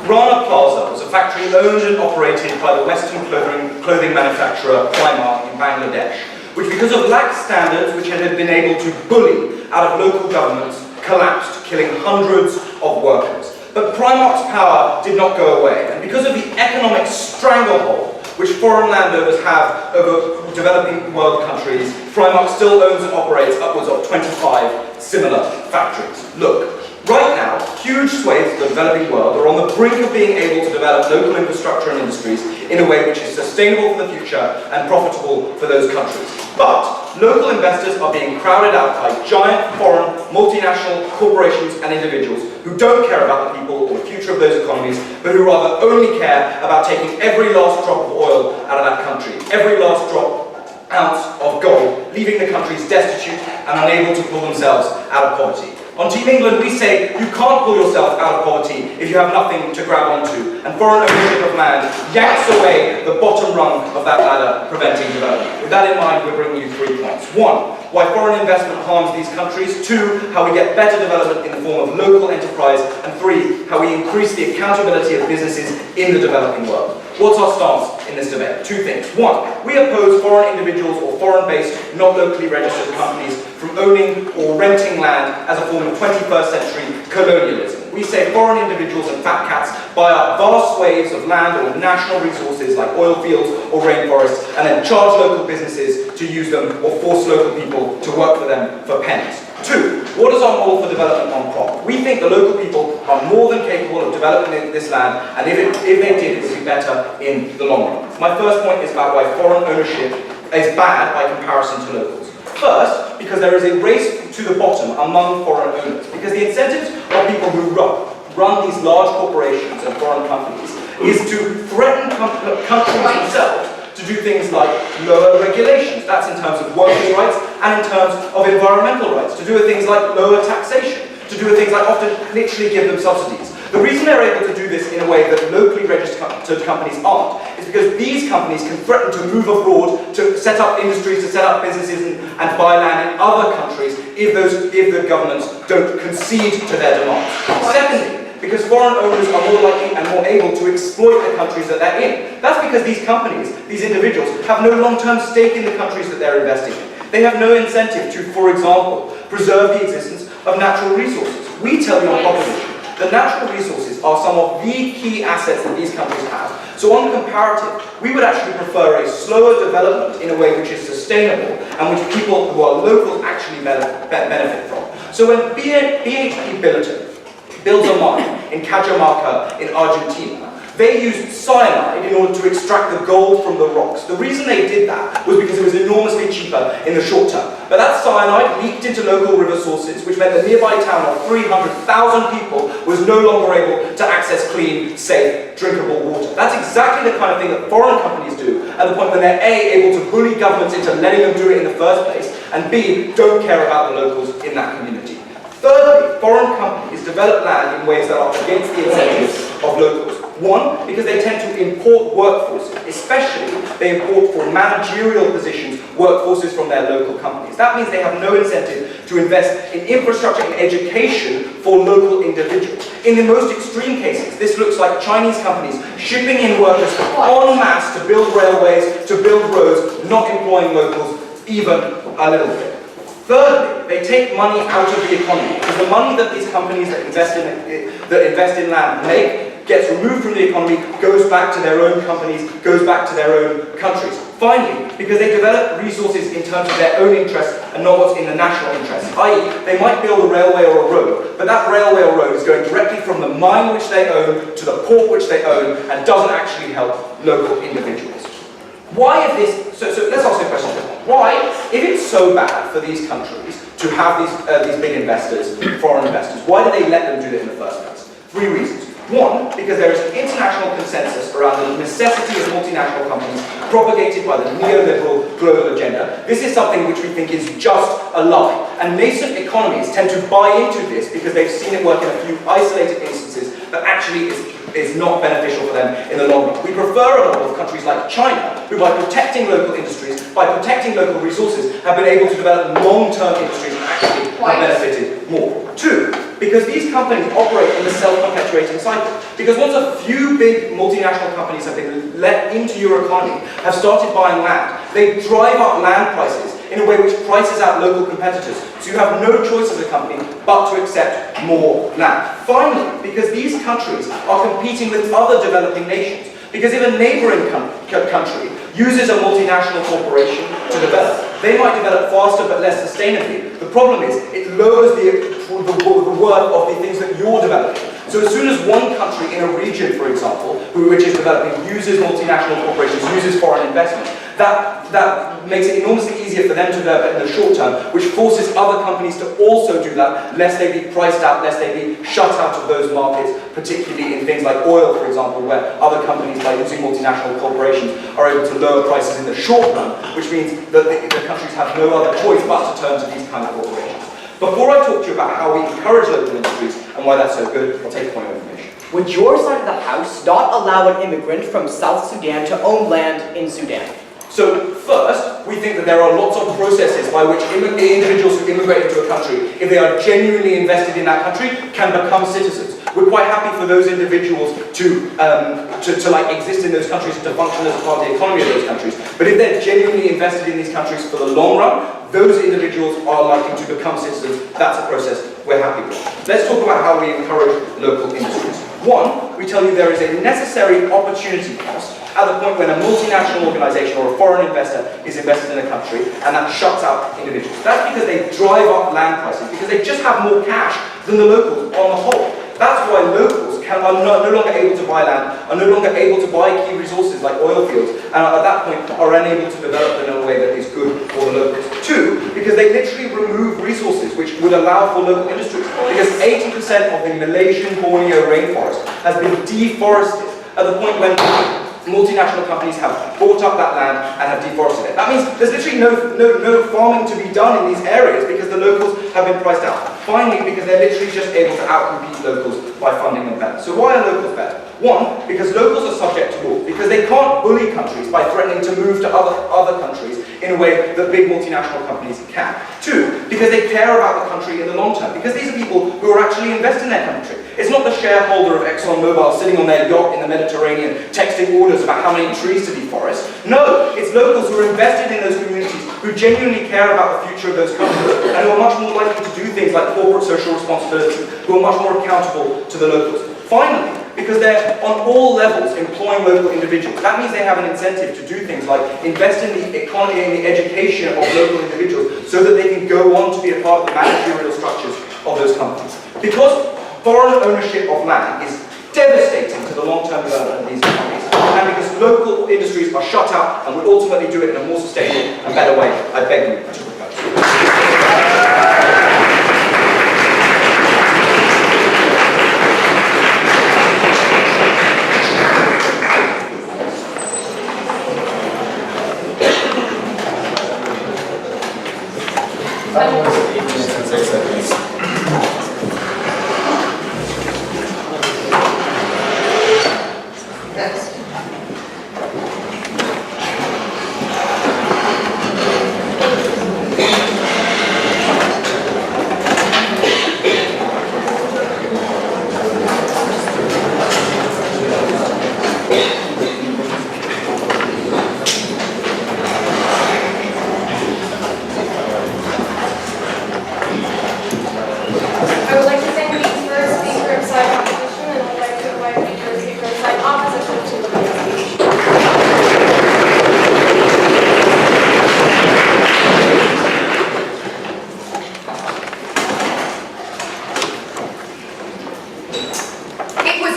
Rana Plaza was a factory owned and operated by the Western clothing manufacturer Primark in Bangladesh, which because of lax standards which it had been able to bully out of local governments, collapsed, killing hundreds of workers. But Primark's power did not go away, and because of the economic stranglehold which foreign landowners have over developing world countries, Primark still owns and operates upwards of 25 similar factories. Look, right now, huge swathes of the developing world are on the brink of being able to develop local infrastructure and industries in a way which is sustainable for the future and profitable for those countries. But local investors are being crowded out by giant foreign multinational corporations and individuals who don't care about the people or the future of those economies, but who rather only care about taking every last drop of oil out of that country, every last ounce of gold, leaving the countries destitute and unable to pull themselves out of poverty. On Team England, we say you can't pull yourself out of poverty if you have nothing to grab onto, and foreign ownership of land yanks away the bottom rung of that ladder, preventing development. With that in mind, we're bringing you 3 points. 1, why foreign investment harms these countries. 2, how we get better development in the form of local enterprise. And 3, how we increase the accountability of businesses in the developing world. What's our stance in this debate? 2 things. 1, we oppose foreign individuals or foreign-based, not locally registered companies from owning or renting land as a form of 21st century colonialism. We say foreign individuals and fat cats buy up vast swathes of land or national resources like oil fields or rainforests and then charge local businesses to use them or force local people to work for them for pennies. 2, what is our model for development on crop? We think the local people are more than capable of developing this land, and if they did, it would be better in the long run. My first point is about why foreign ownership is bad by comparison to locals. First, because there is a race to the bottom among foreign owners, because the incentives of people who run these large corporations and foreign companies is to threaten countries themselves to do things like lower regulations, that's in terms of workers' rights, and in terms of environmental rights, to do things like lower taxation, to do things like often literally give them subsidies. The reason they're able to do this in a way that locally registered companies aren't is because these companies can threaten to move abroad, to set up industries, to set up businesses and buy land in other countries if the governments don't concede to their demands. Secondly, because foreign owners are more likely and more able to exploit the countries that they're in. That's because these companies, these individuals, have no long-term stake in the countries that they're investing in. They have no incentive to, for example, preserve the existence of natural resources. We tell you on proposition that natural resources are some of the key assets that these countries have. So on comparative, we would actually prefer a slower development in a way which is sustainable and which people who are local actually benefit from. So when BHP Billiton builds a mine in Cajamarca in Argentina, they used cyanide in order to extract the gold from the rocks. The reason they did that was because it was enormously cheaper in the short term. But that cyanide leaked into local river sources, which meant the nearby town of 300,000 people was no longer able to access clean, safe, drinkable water. That's exactly the kind of thing that foreign companies do, at the point when they're A, able to bully governments into letting them do it in the first place, and B, don't care about the locals in that community. Thirdly, foreign companies develop land in ways that are against the incentives of locals. 1, because they tend to import workforces, especially they import for managerial positions workforces from their local companies. That means they have no incentive to invest in infrastructure and education for local individuals. In the most extreme cases, this looks like Chinese companies shipping in workers en masse to build railways, to build roads, not employing locals even a little bit. Thirdly, they take money out of the economy, because the money that these companies that invest in land make gets removed from the economy, goes back to their own companies, goes back to their own countries. Finally, because they develop resources in terms of their own interests and not what's in the national interest, i.e. they might build a railway or a road, but that railway or road is going directly from the mine which they own to the port which they own and doesn't actually help local individuals. Why is this, so let's ask a question. Why, if it's so bad for these countries to have these big investors, foreign investors, why do they let them do it in the first place? 3 reasons. 1, because there is an international consensus around the necessity of multinational companies propagated by the neoliberal global agenda. This is something which we think is just a lie. And nascent economies tend to buy into this because they've seen it work in a few isolated instances, but actually is not beneficial for them in the long run. We prefer a model of countries like China, who by protecting local industries, by protecting local resources, have been able to develop long-term industries and actually have benefited more. 2, because these companies operate in the self-perpetuating cycle. Because once a few big multinational companies have been let into your economy, have started buying land, they drive up land prices in a way which prices out local competitors. So you have no choice as a company but to accept more land. Finally, because these countries are competing with other developing nations, because if a neighboring country uses a multinational corporation to develop, they might develop faster but less sustainably. The problem is, it lowers the worth of the things that you're developing. So as soon as one country in a region, for example, which is developing, uses multinational corporations, uses foreign investment, that makes it enormously easier for them to develop in the short term, which forces other companies to also do that, lest they be priced out, lest they be shut out of those markets, particularly in things like oil, for example, where other companies, by using multinational corporations, are able to lower prices in the short run, which means that the countries have no other choice but to turn to these kind of corporations. Before I talk to you about how we encourage local industries and why that's so good, I'll take a point of information. Would your side of the House not allow an immigrant from South Sudan to own land in Sudan? So first, we think that there are lots of processes by which individuals who immigrate into a country, if they are genuinely invested in that country, can become citizens. We're quite happy for those individuals to exist in those countries and to function as a part of the economy of those countries. But if they're genuinely invested in these countries for the long run, those individuals are likely to become citizens. That's a process we're happy with. Let's talk about how we encourage local industries. One, we tell you there is a necessary opportunity cost at the point when a multinational organization or a foreign investor is invested in a country, and that shuts out individuals. That's because they drive up land prices, because they just have more cash than the locals on the whole. That's why locals are no longer able to buy land, are no longer able to buy key resources like oil fields, and at that point are unable to develop them in a way that is good for the locals. Two, because they literally remove resources which would allow for local industries. Because 80% of the Malaysian Borneo rainforest has been deforested at the point when multinational companies have bought up that land and have deforested it. That means there's literally no farming to be done in these areas because the locals have been priced out. Finally, because they're literally just able to outcompete locals by funding them better. So why are locals better? One, because locals are subject to law, because they can't bully countries by threatening to move to other countries in a way that big multinational companies can. Two, because they care about the country in the long term, because these are people who are actually investing in their country. It's not the shareholder of ExxonMobil sitting on their yacht in the Mediterranean texting orders about how many trees to deforest. No, it's locals who are invested in those communities, who genuinely care about the future of those countries, and who are much more likely to do things like corporate social responsibility, who are much more accountable to the locals. Finally, because they're on all levels employing local individuals. That means they have an incentive to do things like invest in the economy and the education of local individuals so that they can go on to be a part of the managerial structures of those companies. Because foreign ownership of land is devastating to the long-term development of these economies, and because local industries are shut out and would ultimately do it in a more sustainable and better way, I beg you to propose.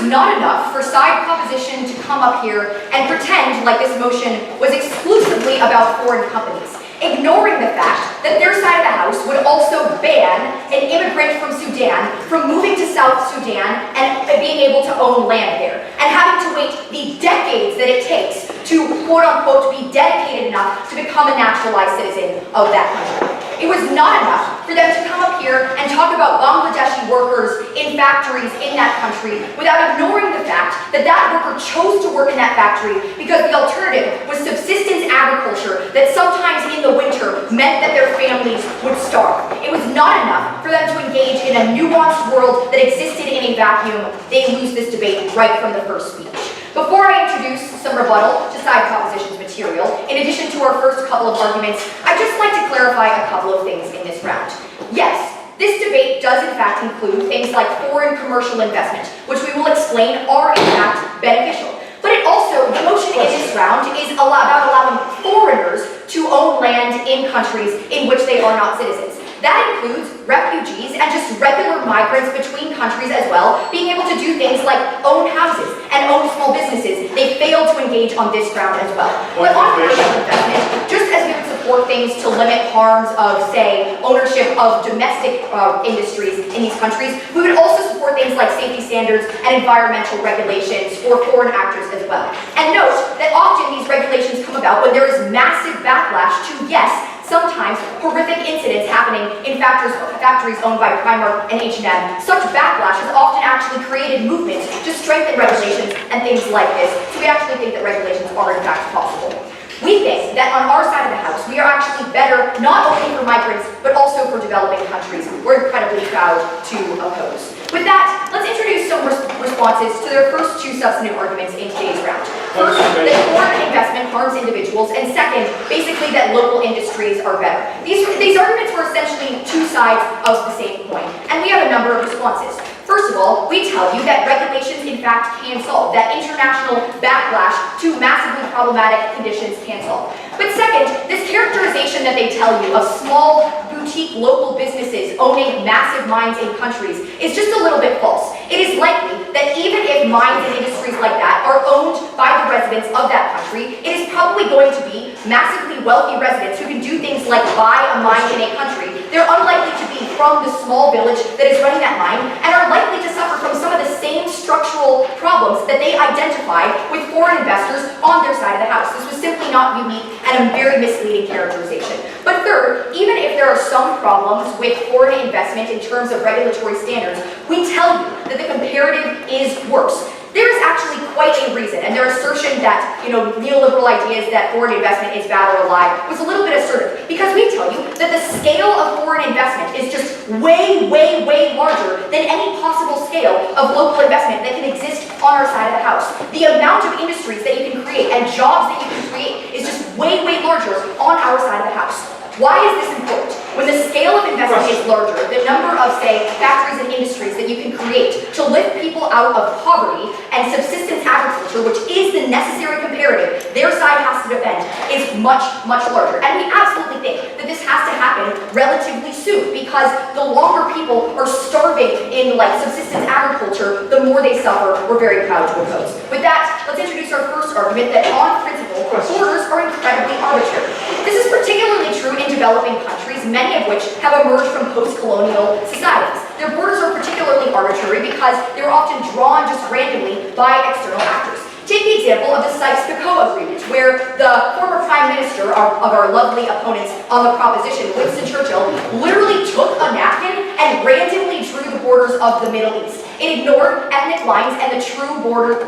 Not enough for side proposition to come up here and pretend like this motion was exclusively about foreign companies, ignoring the fact that their side of the House would also ban an immigrant from Sudan from moving to South Sudan and being able to own land there, and having to wait the decades that it takes to, quote-unquote, be dedicated enough to become a naturalized citizen of that country. It was not enough for for them to come up here and talk about Bangladeshi workers in factories in that country without ignoring the fact that that worker chose to work in that factory because the alternative was subsistence agriculture that sometimes in the winter meant that their families would starve. It was not enough for them to engage in a nuanced world that existed in a vacuum. They lose this debate right from the first speech. Before I introduce some rebuttal to side propositions material, in addition to our first couple of arguments, I'd just like to clarify a couple of things in this round. Yes, this debate does in fact include things like foreign commercial investment, which we will explain are in fact beneficial. But it also, the motion in this round is about allowing foreigners to own land in countries in which they are not citizens. That includes refugees and just regular migrants between countries as well, being able to do things like own houses and own small businesses. They fail to engage on this ground as well. But on commercial investment, just as we would support things to limit harms of, say, ownership of domestic industries in these countries, we would also support things like safety standards and environmental regulations for foreign actors as well. And note that often these regulations come about when there is massive backlash to, yes, sometimes horrific incidents happening in factories owned by Primark and H&M. Such backlash has often actually created movements to strengthen regulations and things like this. So we actually think that regulations are in fact possible. We think that on our side of the house, we are actually better not only for migrants, but also for developing countries. We're incredibly proud to oppose. With that, let's introduce some responses to their first two substantive arguments in today's round. First, that foreign investment harms individuals, and second, basically that local industries are better. These arguments were essentially two sides of the same coin, and we have a number of responses. First of all, we tell you that regulations in fact can solve, that international backlash to massively problematic conditions can solve. But second, this characterization that they tell you of small, boutique local businesses owning massive mines in countries is just a little bit false. It is likely that even if mines and industries like that are owned by the residents of that country, it is probably going to be massively wealthy residents who can do things like buy a mine in a country. They're unlikely to be from the small village that is running that mine and are likely to suffer from some of the same structural problems that they identified with foreign investors on their side of the house. This was simply not unique and a very misleading characterization. But third, even if there are some problems with foreign investment in terms of regulatory standards, we tell you that the comparative is worse. There is actually quite a reason, and their assertion that, neoliberal ideas that foreign investment is bad or a lie was a little bit assertive, because we tell you that the scale of foreign investment is just way, way, way larger than any possible scale of local investment that can exist on our side of the house. The amount of industries that you can create and jobs that you can create is just way, way larger on our side of the house. Why is this important? When the scale of investment is larger, the number of, say, factories and industries that you can create to lift people out of poverty and subsistence agriculture, which is the necessary comparative their side has to defend, is much, much larger. And we absolutely think that this has to happen relatively soon, because the longer people are starving in subsistence agriculture, the more they suffer. We're very proud to oppose. With that, let's introduce our first argument that on principle, borders are incredibly arbitrary. This is particularly true in developing countries, many of which have emerged from post-colonial societies. Their borders are particularly arbitrary because they were often drawn just randomly by external actors. Take the example of the Sykes-Picot Agreement, where the former Prime Minister of our lovely opponents on the proposition, Winston Churchill, literally took a napkin and randomly drew the borders of the Middle East. It ignored ethnic lines and the true borders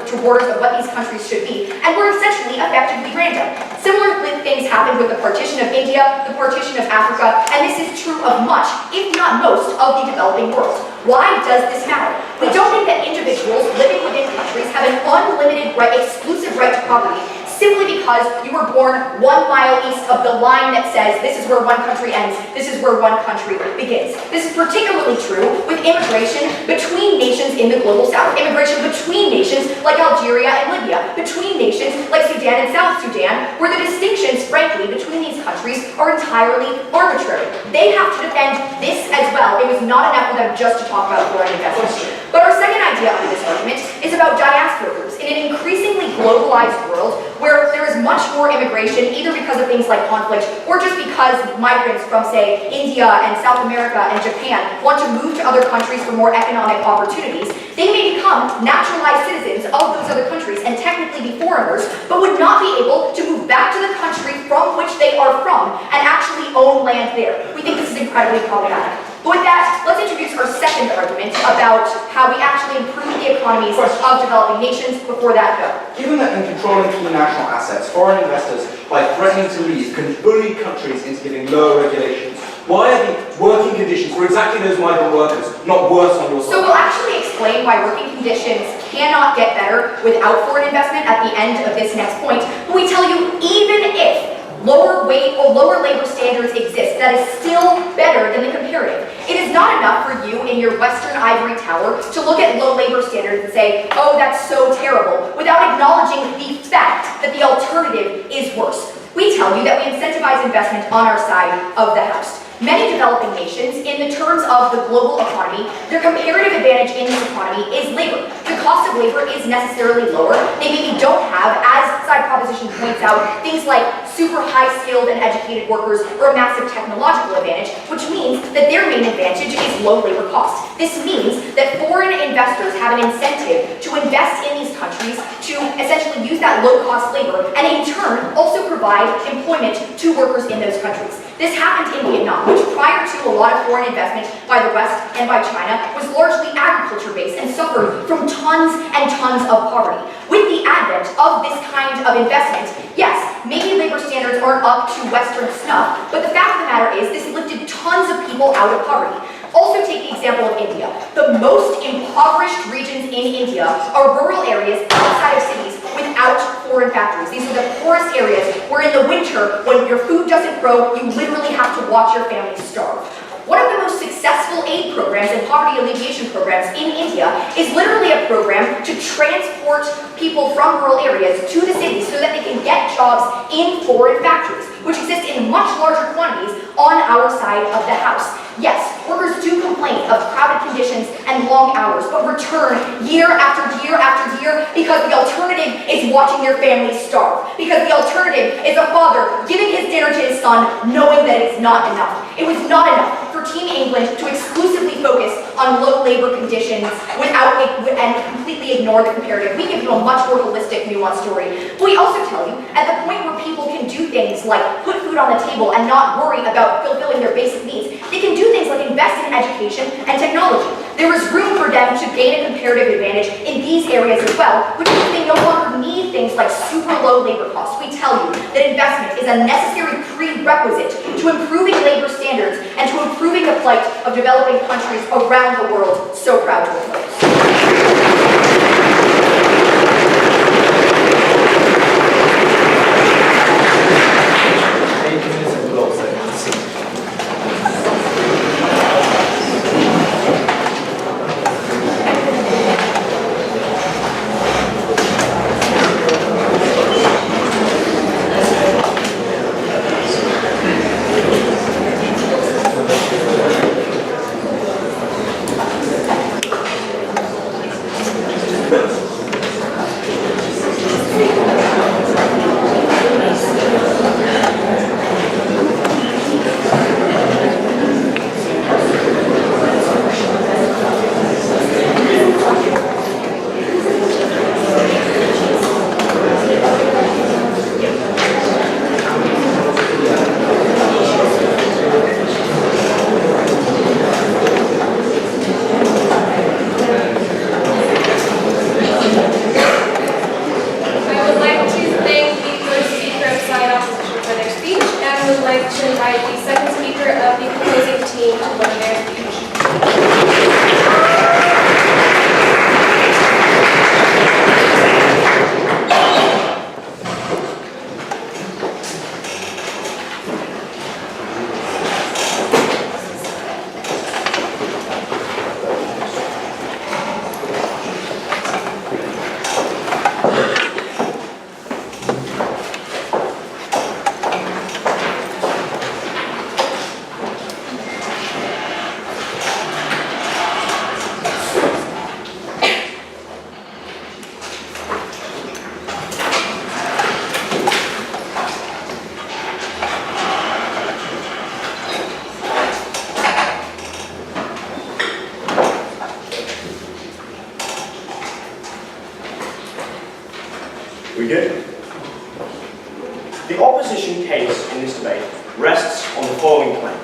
of what these countries should be, and were essentially effectively random. Similar things happened with the partition of India, the partition of Africa, and this is true of much, if not most, of the developing world. Why does this matter? We don't think that individuals living within countries have an unlimited exclusive right to property simply because you were born 1 mile east of the line that says this is where one country ends, this is where one country begins. This is particularly true with immigration between nations in the global south, immigration between nations like Algeria and Libya, between nations like Sudan and South Sudan, where the distinctions, frankly, between these countries are entirely arbitrary. They have to defend this as well. It was not enough for them just to talk about foreign investment. But our second idea on this argument is about diaspora groups. In an increasingly globalized world where there is much more immigration, either because of things like conflict or just because migrants from, say, India and South America and Japan want to move to other countries for more economic opportunities, they may become naturalized citizens of those other countries and technically be foreigners, but would not be able to move back to the country from which they are from and actually own land there. We think this is is incredibly problematic. But with that, let's introduce our second argument about how we actually improve the economies of developing nations. Before that, go. Given that in controlling key national assets, foreign investors, by threatening to leave, can bully countries into giving lower regulations, why are the working conditions for exactly those migrant workers not worse on your side? So we'll actually explain why working conditions cannot get better without foreign investment at the end of this next point. But we tell you, even if lower wage or lower labor standards exist, that is still better than the comparative. It is not enough for you in your Western ivory tower to look at low labor standards and say, oh, that's so terrible, without acknowledging the fact that the alternative is worse. We tell you that we incentivize investment on our side of the house. Many developing nations, in the terms of the global economy, their comparative advantage in this economy is labor. The cost of labor is necessarily lower. They maybe don't have, as side proposition points out, things like super high-skilled and educated workers or a massive technological advantage, which means that their main advantage is low labor cost. This means that foreign investors have an incentive to invest in these countries to essentially use that low-cost labor and in turn also provide employment to workers in those countries. This happened in Vietnam, which prior to a lot of foreign investment by the West and by China was largely agriculture-based and suffered from tons and tons of poverty. With the advent of this kind of investment, yes, maybe labor standards aren't up to Western snuff, but the fact of the matter is this lifted tons of people out of poverty. Also take the example of India. The most impoverished regions in India are rural areas outside of cities without foreign factories. These are the poorest areas where in the winter, when your food doesn't grow, you literally have to watch your family starve. One of the most successful aid programs and poverty alleviation programs in India is literally a program to transport people from rural areas to the cities so that they can get jobs in foreign factories, which exist in much larger quantities on our side of the house. Yes, workers do complain of crowded conditions and long hours, but return year after year after year because the alternative is watching their families starve. Because the alternative is a father giving his dinner to his son knowing that it's not enough. It was not enough for Team England to exclusively focus on low labor conditions and completely ignore the comparative. We give you a much more holistic, nuanced story. But we also tell you, at the point where people can do things like put food on the table and not worry about fulfilling their basic needs, they can do things like invest in education and technology. There is room for them to gain a comparative advantage in these areas as well, which means they no longer need things like super low labor costs. We tell you that investment is a necessary prerequisite to improving labor standards and to improving the plight of developing countries around the world so proud to oppose. We good? The opposition case in this debate rests on the following claim.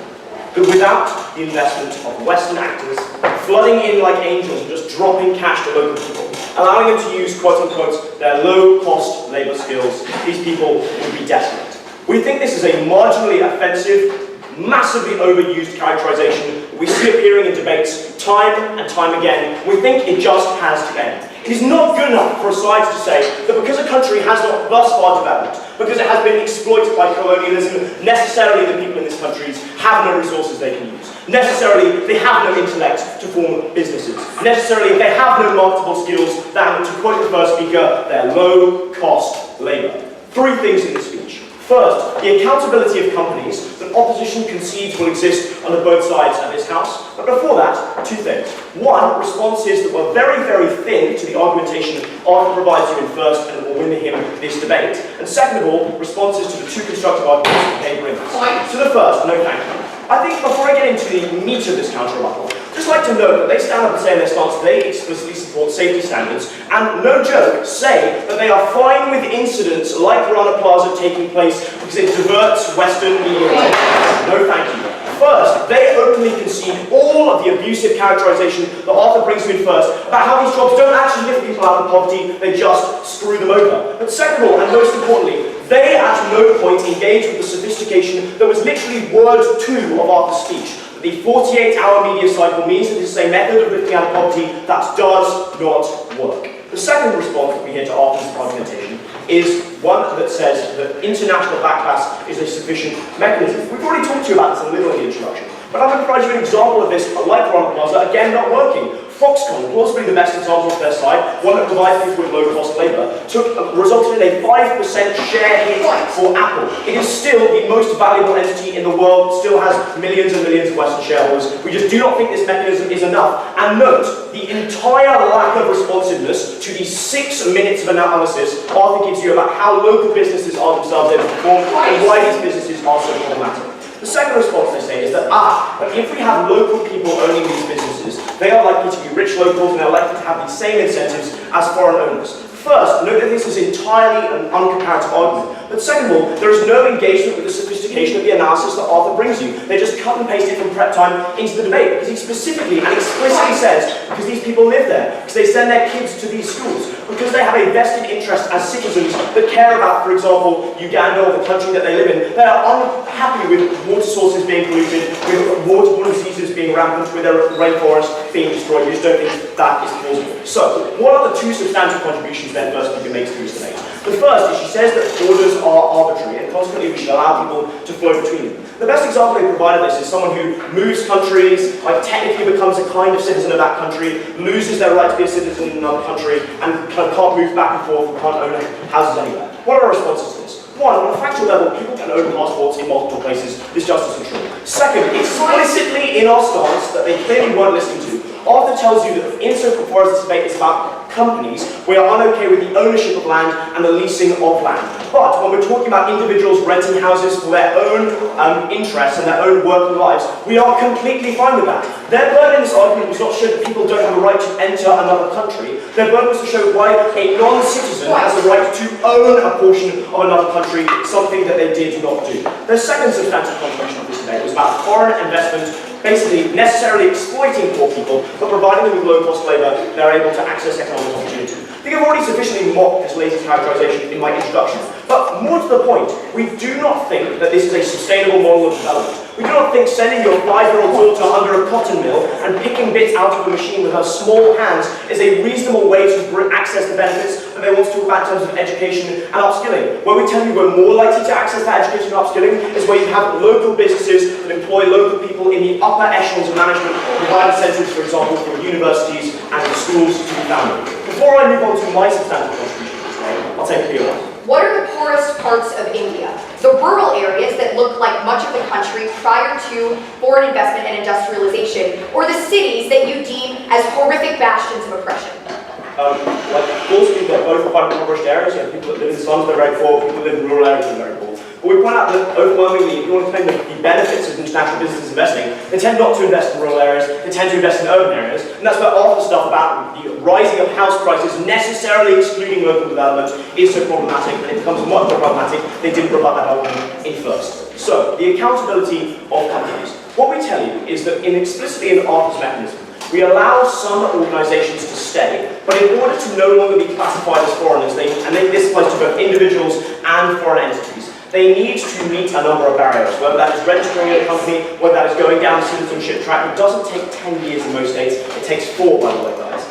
But without the investment of Western actors flooding in like angels and just dropping cash to local people, allowing them to use quote-unquote their low-cost labour skills, these people would be desolate. We think this is a marginally offensive, massively overused characterization we see appearing in debates time and time again. We think it just has to end. It is not good enough for a side to say that because a country has not thus far developed, because it has been exploited by colonialism, necessarily the people in these countries have no resources they can use. Necessarily, they have no intellect to form businesses. Necessarily, they have no marketable skills that, to quote the first speaker, they're low-cost labour. Three things in the speech. First, the accountability of companies that opposition concedes will exist on both sides of this House. But before that, two things. One, responses that were very, very thin to the argumentation Arthur provides you in first and will win him this debate. And second of all, responses to the two constructive arguments that they bring us. So the first, no thank you. I think before I get into the meat of this counter-rebuttal, I'd just like to note that they stand up and say in their stance they explicitly support safety standards, and no joke, say that they are fine with incidents like Rana Plaza taking place because it diverts Western media attention. No thank you. First, they openly concede all of the abusive characterization that Arthur brings you in first about how these jobs don't actually lift people out of poverty, they just screw them over. But second of all, and most importantly, they at no point engage with the sophistication that was literally word 2 of Arthur's speech. The 48-hour media cycle means that this is a method of lifting out of poverty that does not work. The second response that we hear to Arthur's argumentation is one that says that international backlash is a sufficient mechanism. We've already talked to you about this a little in the introduction, but I'm going to provide you an example of this, like Rana Plaza, again not working. Foxconn, plausibly the best example of their side, one that provides people with low-cost labour, resulted in a 5% share hit for Apple. It is still the most valuable entity in the world, still has millions and millions of Western shareholders. We just do not think this mechanism is enough. And note, the entire lack of responsiveness to the 6 minutes of analysis Arthur gives you about how local businesses are themselves able to perform and why these businesses are so problematic. The second response they say is that, if we have local people owning these businesses, they are likely to be rich locals and they're likely to have the same incentives as foreign owners. First, note that this is entirely an uncomparative argument. But second of all, there is no engagement with the sophistication of the analysis that Arthur brings you. They just cut and paste it from prep time into the debate, because he specifically and explicitly says, because these people live there, because they send their kids to these schools, because they have a vested interest as citizens that care about, for example, Uganda or the country that they live in. They are unhappy with water sources being polluted, with waterborne diseases being rampant, with their rainforest being destroyed. We just don't think that is plausible. So, what are the two substantive contributions then first speaker makes to this debate? The first is she says that borders are arbitrary and consequently we should allow people to flow between them. The best example they provided this is someone who moves countries, technically becomes a kind of citizen of that country, loses their right to be a citizen in another country, and can't move back and forth, can't own houses anywhere. What are our responses to this? One, on a factual level, people can own passports in multiple places. This just isn't true. Second, explicitly in our stance that they clearly weren't listening to, Arthur tells you that insofar as this debate is about companies, we are unokay with the ownership of land and the leasing of land. But when we're talking about individuals renting houses for their own interests and their own working lives, we are completely fine with that. Their burden in this argument was not to show that people don't have a right to enter another country. Their burden was to show why a non-citizen has the right to own a portion of another country, something that they did not do. The second substantive contribution of this debate was about foreign investment, basically necessarily exploiting poor people, but providing them with low-cost labour, they're able to access economic opportunity. I think I've already sufficiently mocked this lazy characterization in my introduction, but more to the point, we do not think that this is a sustainable model of development. We do not think sending your 5-year-old daughter under a cotton mill and picking bits out of a machine with her small hands is a reasonable way to access the benefits that they want to talk about in terms of education and upskilling. Where we tell you we're more likely to access that education and upskilling is where you have local businesses that employ local people in the upper echelons of management, provide incentives, for example, for universities and for schools to be founded. Before I move on to my substantive contribution today, I'll take a few of them. What are the poorest parts of India? The rural areas that look like much of the country prior to foreign investment and industrialization, or the cities that you deem as horrific bastions of oppression? Mostly they're both quite impoverished areas. You have people that live in slums, they're very poor, people that live in rural areas, they're very poor. But we point out that overwhelmingly, if you want to claim the benefits of international businesses investing, they tend not to invest in rural areas, they tend to invest in urban areas, and that's where all the stuff about the rising of house prices necessarily excluding local development is so problematic, and it becomes much more problematic. They didn't provide that argument in first. So, the accountability of companies. What we is that explicitly in the ARPA's mechanism, we allow some organizations to stay, but in order to no longer be classified as foreigners, and this applies to both individuals and foreign entities, they need to meet a number of barriers, whether that is registering a company, whether that is going down the citizenship track. It doesn't take 10 years in most states, it takes 4, by the way, guys.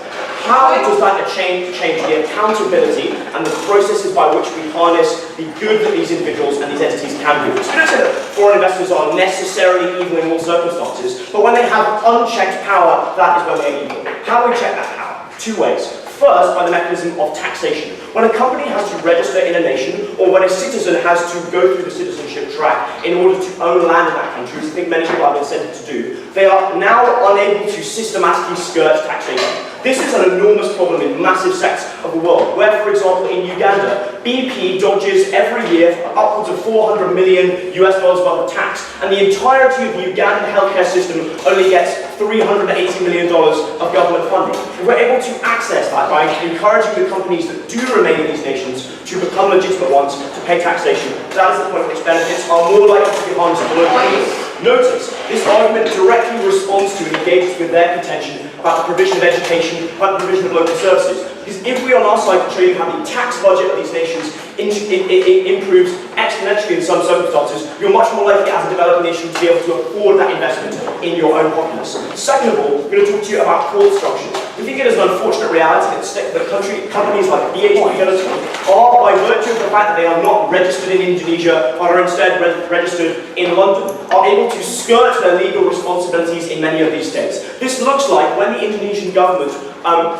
How does that change the accountability and the processes by which we harness the good that these individuals and these entities can do? So we don't say that foreign investors are necessarily evil in all circumstances, but when they have unchecked power, that is when they're evil. How do we check that power? 2 ways. First, by the mechanism of taxation. When a company has to register in a nation, or when a citizen has to go through the citizenship track in order to own land in that country, which I think many people have incentive to do, they are now unable to systematically skirt taxation. This is an enormous problem in massive sects of the world, where, for example, in Uganda, BP dodges every year upwards of $400 million US worth of tax, and the entirety of the Ugandan healthcare system only gets $380 million of government funding. And we're able to access that by encouraging the companies that do remain in these nations to become legitimate ones to pay taxation. That is the point at which benefits are more likely to be harnessed for local people. Notice, this argument directly responds to and engages with their contention about the provision of education, about the provision of local services. Because if we on our side can show you how the tax budget of these nations improves exponentially in some circumstances, you're much more likely as a developing nation to be able to afford that investment in your own populace. Second of all, I'm going to talk to you about court structures. We think it is an unfortunate reality that companies like BHP are, by virtue of the fact that they are not registered in Indonesia, but are instead registered in London, are able to skirt their legal responsibilities in many of these states. This looks like when the Indonesian government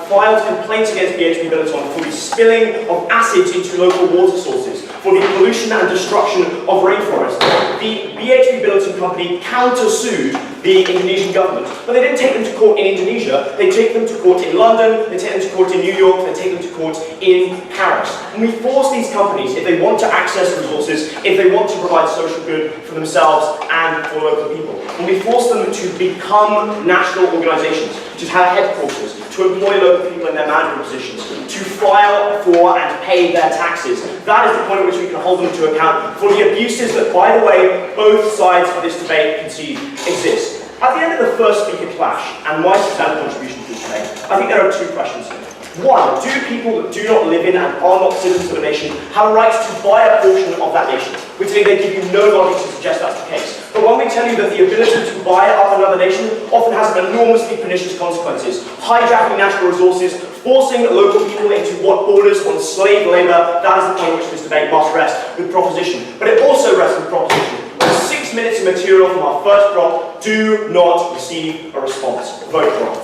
filed complaints against BHP Billiton for the spilling of acids into local water sources, for the pollution and destruction of rainforests. The BHP Billiton company countersued the Indonesian government, but they didn't take them to court in Indonesia, they take them to court in London, they take them to court in New York, they take them to court in Paris. And we force these companies, if they want to access resources, if they want to provide social good for themselves and for local people, and we force them to become national organizations, to have headquarters, to employ local people in their management positions, to file for and pay their taxes. That is the point at which we can hold them to account for the abuses that, by the way, both sides of this debate concede exist. At the end of the first speaker clash, and my substantive contribution to this debate, I think there are 2 questions here. 1, do people that do not live in and are not citizens of a nation have a right to buy a portion of that nation? We think they give you no logic to suggest that's the case. But when we tell you that the ability to buy up another nation often has enormously pernicious consequences, hijacking natural resources, forcing local people into what borders on slave labour, that is the point at which this debate must rest with proposition. But it also rests with proposition. With 6 minutes of material from our first prop, do not receive a response. Vote for it.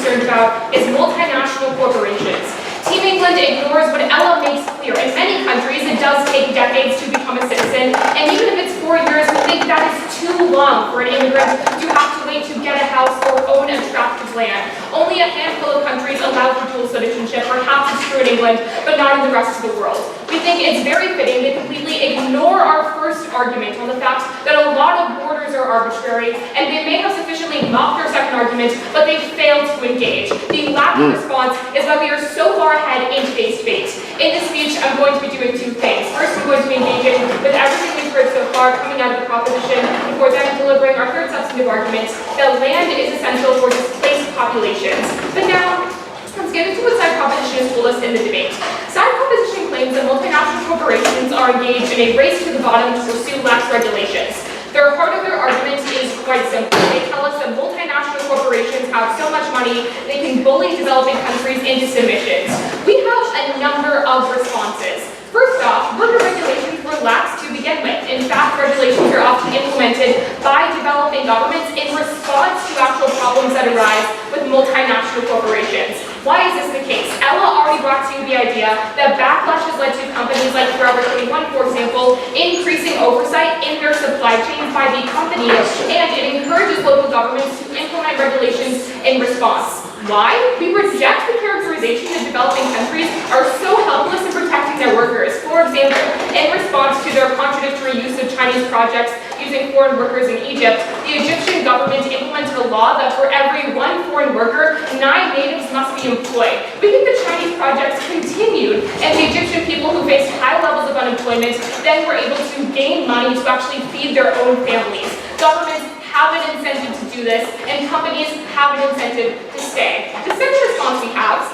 concerned about is multinational corporations. Team England ignores what Ella makes clear. In many countries, it does take decades to become a citizen, and even if it's 4 years, we think that is too long for an immigrant to have to wait to get a house or own a tract of land. Only a handful of countries allow for dual citizenship, perhaps it's true in England, but not in the rest of the world. We think it's very fitting they completely ignore our first argument on the fact that a lot of borders are arbitrary, and they may have sufficiently mocked our second argument, but they failed to engage. The lack of response is why we are so far ahead in today's debate. In this speech, I'm going to be doing two things. First, I'm going to be engaging with everything we've heard so far coming out of the proposition, before then delivering our third substantive argument, that land is essential for displaced populations. But now, let's get into what side proposition has told us in the debate. Side proposition claims that multinational corporations are engaged in a race to the bottom to pursue lax regulations. Their heart of their argument is quite simple. They tell us that multinational corporations have so much money, they can bully developing countries into submissions. We have a number of responses. First off, worker regulations were lax to begin with. In fact, regulations are often implemented by developing governments in response to actual problems that arise with multinational corporations. Why is this the case? Ella already brought to you the idea that backlash has led to companies like Forever 21, for example, increasing oversight in their supply chains by the companies, and it encourages local governments to implement regulations in response. Why? We reject the characterization that developing countries are so helpless in protecting their workers. For example, in response to their contradictory use of Chinese projects using foreign workers in Egypt, the Egyptian government implemented a law that for every 1 foreign worker, 9 natives must be employed. We think the Chinese projects continued, and the Egyptian people who faced high levels of unemployment then were able to gain money to actually feed their own families. Governments have an incentive to do this, and companies have an incentive to stay. The second response we have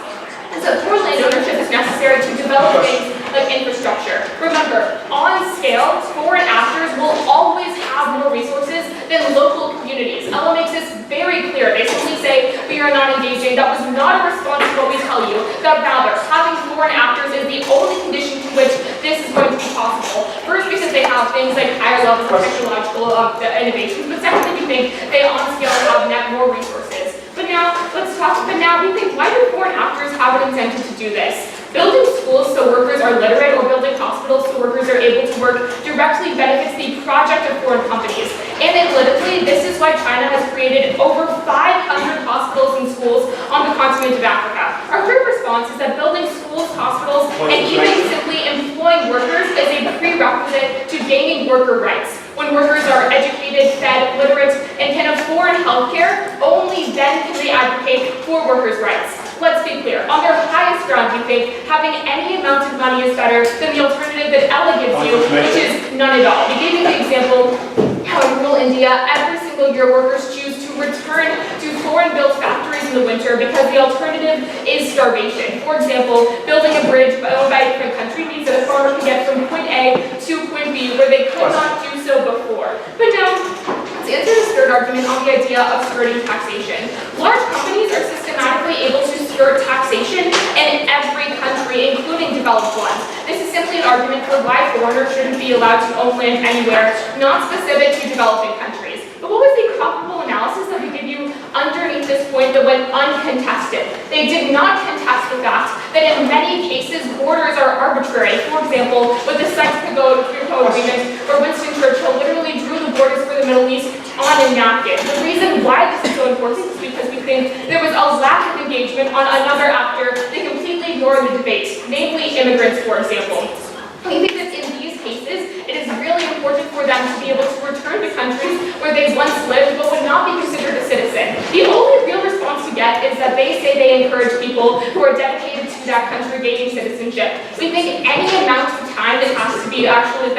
is that poor land ownership is necessary to develop things like infrastructure. Remember, on scale, foreign actors will always have more resources than local communities. Ella makes this very clear. They simply say, we are not engaging. That was not a response to what we tell you, that rather, having foreign actors is the only condition to which this is going to be possible. First, because they have things like higher levels of technological innovations, but secondly, we think they on scale have net more resources. But now, we think, why do foreign actors have an incentive to do this? Building schools so workers are literate or building hospitals so workers are able to work directly benefits the project of foreign companies. Analytically, this is why China has created over 500 hospitals and schools on the continent of Africa. Our third response is that building schools, hospitals, and even simply employing workers is a prerequisite to gaining worker rights. When workers are educated, fed, literate, and can afford healthcare, only then can they advocate for workers' rights. Let's be clear, on their highest ground, we think having any amount of money is better than the alternative that Ella gives you, which is none at all. We gave you the example how in rural India, every single year workers choose to return to foreign-built factories in the winter because the alternative is starvation. For example, building a bridge owned by a different country means that a farmer can get from point A to point B where they could not do so before. But now, let's answer this third argument on the idea of skirting taxation. Large companies are systematically able to skirt taxation in every country, including developed ones. This is simply an argument for why foreigners shouldn't be allowed to own land anywhere, not specific to developing countries. But what was the comparable analysis that we give you underneath this point that went uncontested? They did not contest the fact that in many cases borders are arbitrary. For example, with the Sykes-Picot Agreement, where Winston Churchill literally drew the borders for the Middle East on a napkin. The reason why this is so important is because we think there was a lack of engagement on another actor they completely ignored in the debate, namely immigrants, for example. We think that in these cases, it is really important for them to be able to return to countries where they once lived but would not be considered a citizen. The only real response you get is that they say they encourage people who are dedicated to that country gaining citizenship. We think any amount of time that has to be actually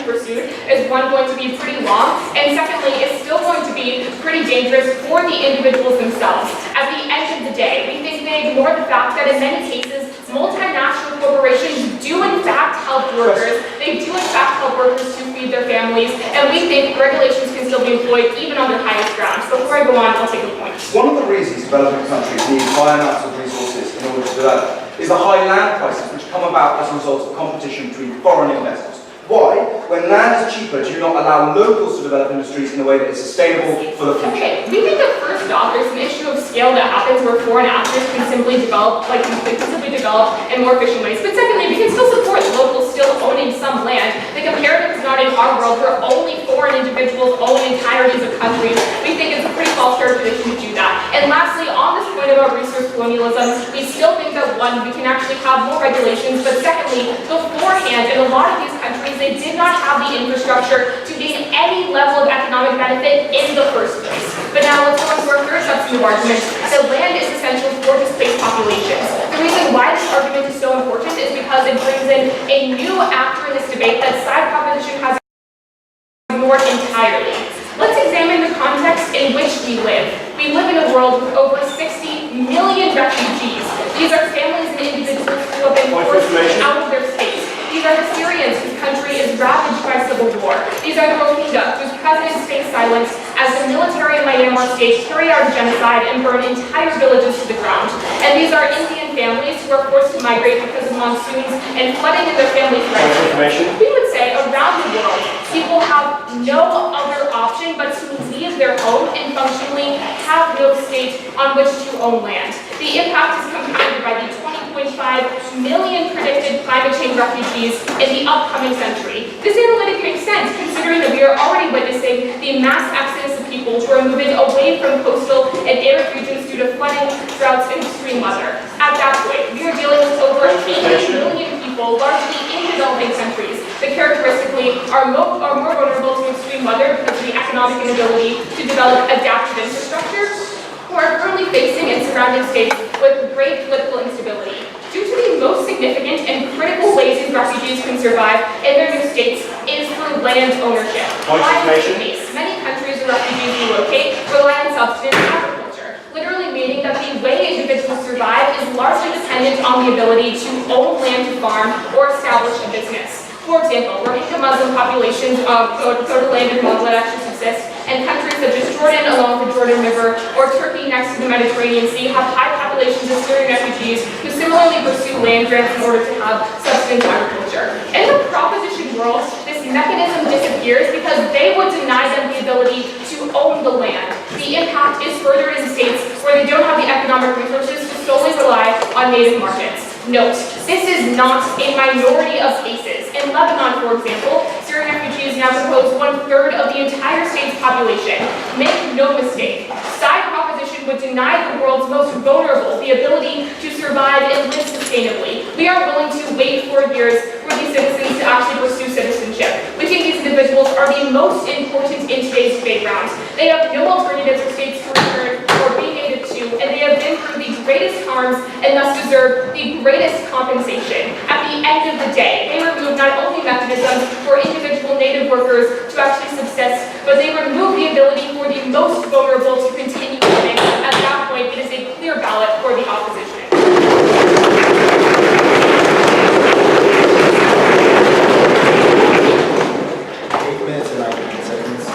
pursued is one, going to be pretty long, and secondly, it's still going to be pretty dangerous for the individuals themselves. At the end of the day, we think they ignore the fact that in many cases, multinational corporations do in fact help workers. They do in fact help workers to feed their families, and we think regulations can still be employed even on their highest grounds. Before I go on, I'll take a point. One of the reasons developing countries need high amounts of resources in order to develop is the high land prices which come about as a result of competition between foreign investors. Why, when land is cheaper, do you not allow locals to develop industries in a way that is sustainable for the future? Okay, we think that first off, there's an issue of scale that happens where foreign actors can simply develop, in more efficient ways. But secondly, we can still support locals still owning some land. The comparative is not in our world where only foreign individuals own entireties of countries. We think it's a pretty false characterization to do that. And lastly, on this point about resource colonialism, we still think that one, we can actually have more regulations, but secondly, beforehand, in a lot of these countries, they did not have the infrastructure to gain any level of economic benefit in the first place. But now let's go into our third substantive argument, that land is essential for displaced populations. The reason why this argument is so important is because it brings in a new actor in this debate that side proposition has ignored entirely. Let's examine the context in which we live. We live in a world with over 60 million refugees. These are families and individuals who have been forced out of their states. These are the Syrians whose country is ravaged by civil war. These are the Rohingya, whose president stays silent as the military in Myanmar state carry out genocide and burn entire villages to the ground. And these are Indian families who are forced to migrate because of monsoons and flooding in their family friends. We would say around the world, people have no other option but to leave their home and functionally have no state on which to own land. The impact is compounded by the 20.5 million predicted climate change refugees in the upcoming century. This analytic makes sense considering that we are already witnessing the mass exodus of people who are moving away from coastal and arid regions due to flooding, droughts, and extreme weather. At that point, we are dealing with over 8 million people, largely in developing countries, that characteristically are more vulnerable to extreme weather because of the economic inability to develop adaptive infrastructure, who are currently facing in surrounding states with great political instability. Due to the most significant and critical ways these refugees can survive in their new states is through land ownership. Why is this the case? Many countries where refugees relocate rely on subsistence agriculture, literally meaning that the way individuals survive is largely dependent on the ability to own land to farm or establish a business. For example, Rohingya Muslim populations go to land in Bangladesh to subsist, and countries such as Jordan along the Jordan River or Turkey next to the Mediterranean Sea have high populations of Syrian refugees who similarly pursue land grants in order to have subsistence agriculture. In the proposition world, this mechanism disappears because they would deny them the ability to own the land. The impact is further in states where they don't have the economic resources to solely rely on native markets. Note, this is not a minority of cases. In Lebanon, for example, Syrian refugees now compose 1/3 of the entire state's population. Make no mistake, side proposition would deny the world's most vulnerable the ability to survive and live sustainably. We are willing to wait 4 years for these citizens to actually pursue citizenship. We think these individuals are the most important in today's debate round. They have no alternatives for states to return or be native to, and they have been through the greatest harms and thus deserve the greatest compensation. At the end of the day, they remove not only mechanisms for individual native workers to actually subsist, but they remove the ability for the most vulnerable to continue living. At that point, it is a clear ballot for the opposition. 8 minutes and 19 seconds.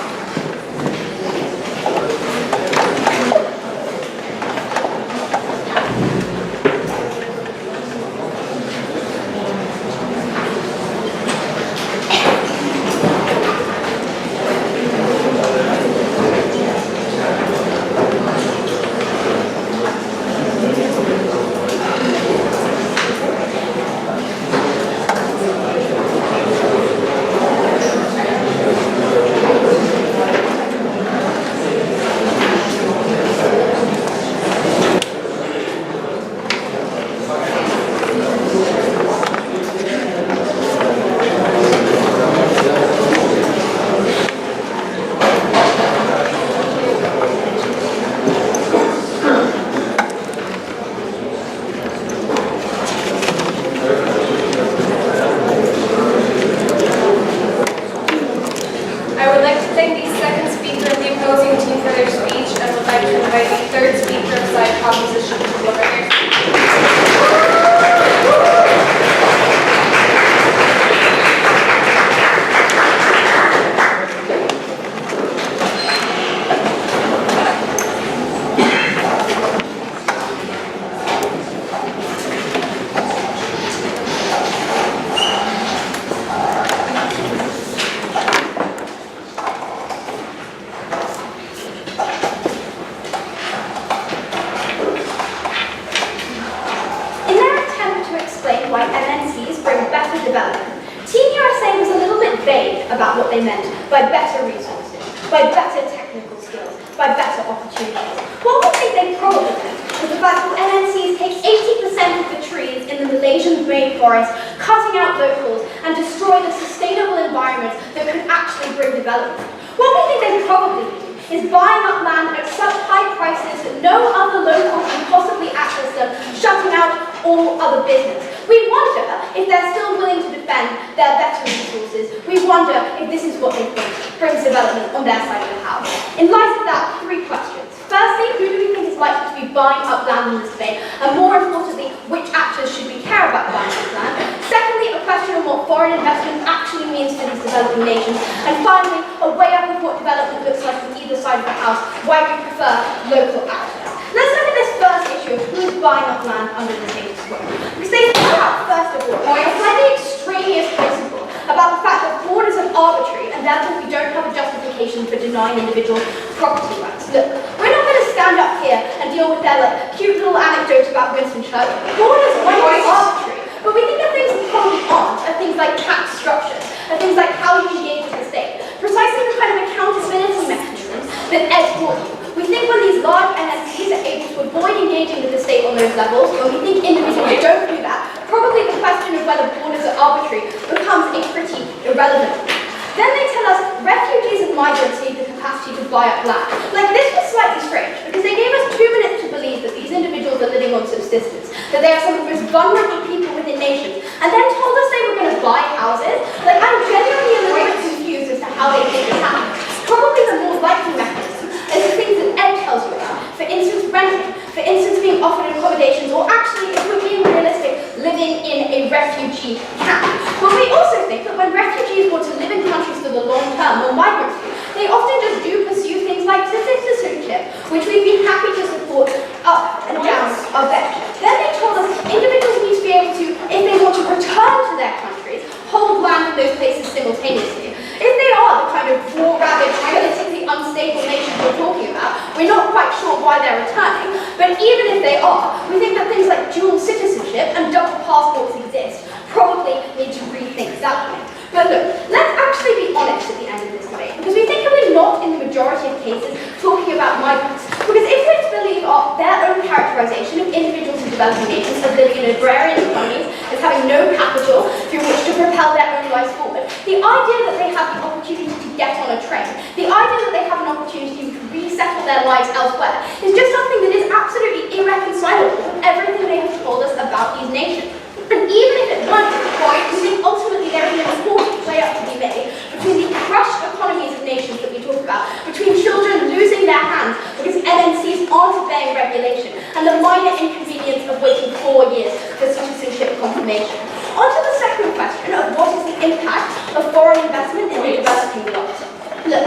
by better resources, by better technical skills, by better opportunities. What we think they probably meant was the fact that MNCs take 80% of the trees in the Malaysian rainforest, cutting out locals and destroy the sustainable environments that could actually bring development. What we think they probably do is buying up land at such high prices that no other local can possibly access them, shutting out all other business. We wonder if they're still willing to defend their better resources. We wonder if this is what they think brings development on their side of the house. In light of that, 3 questions. Firstly, who do we think is likely to be buying up land in this debate? And more importantly, which actors should we care about buying up land? Secondly, a question on what foreign investment actually means for these developing nations. And finally, a way up of what development looks like from either side of the house, why we prefer local actors. Let's look at this first issue of who's buying up land under the status quo. Because they throw out, first of all, a slightly extraneous principle about the fact that borders are arbitrary and therefore we don't have a justification for denying individual property rights. Look, we're not going to stand up here and deal with their cute little anecdote about Winston Churchill. Borders are arbitrary, but we think that things that probably aren't are things like tax structures, and things like how you engage with the state. Precisely the kind of accountability mechanisms that exploit you. We think when these large NSCs are able to avoid engaging with the state on those levels, when we think individuals don't do that, probably the question of whether borders are arbitrary becomes a pretty irrelevant one. Then they tell us refugees and migrants need the capacity to buy up land. This was slightly strange, because they gave us 2 minutes to believe that these individuals are living on subsistence, that they are some of the most vulnerable people within nations, and then told us they were going to buy houses. I'm genuinely a little bit confused as to how they think this happens. Probably the more likely mechanism is the things that Ed tells you about. For instance, renting. For instance, being offered accommodations, or actually, if we're being realistic, living in a refugee camp. But we also think that when refugees want to live in countries for the long term, or migrants do, they often just do pursue things like citizenship, which we've been happy to support up and down our bench. Then they told us individuals need to be able to, if they want to return to their countries, hold land in those places simultaneously. If they are the kind of war-ravaged, politically unstable nation we're talking about, we're not quite sure why they're returning, but even if they are, we think that things like dual citizenship and double passports exist. Probably need to rethink that one. But look, let's actually be honest at the end of this debate, because we think that we're not, in the majority of cases, talking about migrants. Because if we're to believe their own characterization of individuals in developing nations as living in agrarian economies, as having no capital through which to propel their own lives forward, the idea that they have the opportunity to get on a train, the idea that they have an opportunity to resettle their lives elsewhere, is just something that is absolutely irreconcilable with everything they have told us about these nations. And even if it weren't to the point, we think ultimately there is an important play-up to be made between the crushed economies of nations that we talk about, between children losing their hands because MNCs aren't obeying regulation, and the minor inconvenience of waiting 4 years for citizenship confirmation. On to the second question of what is the impact of foreign investment in the developing world. Look,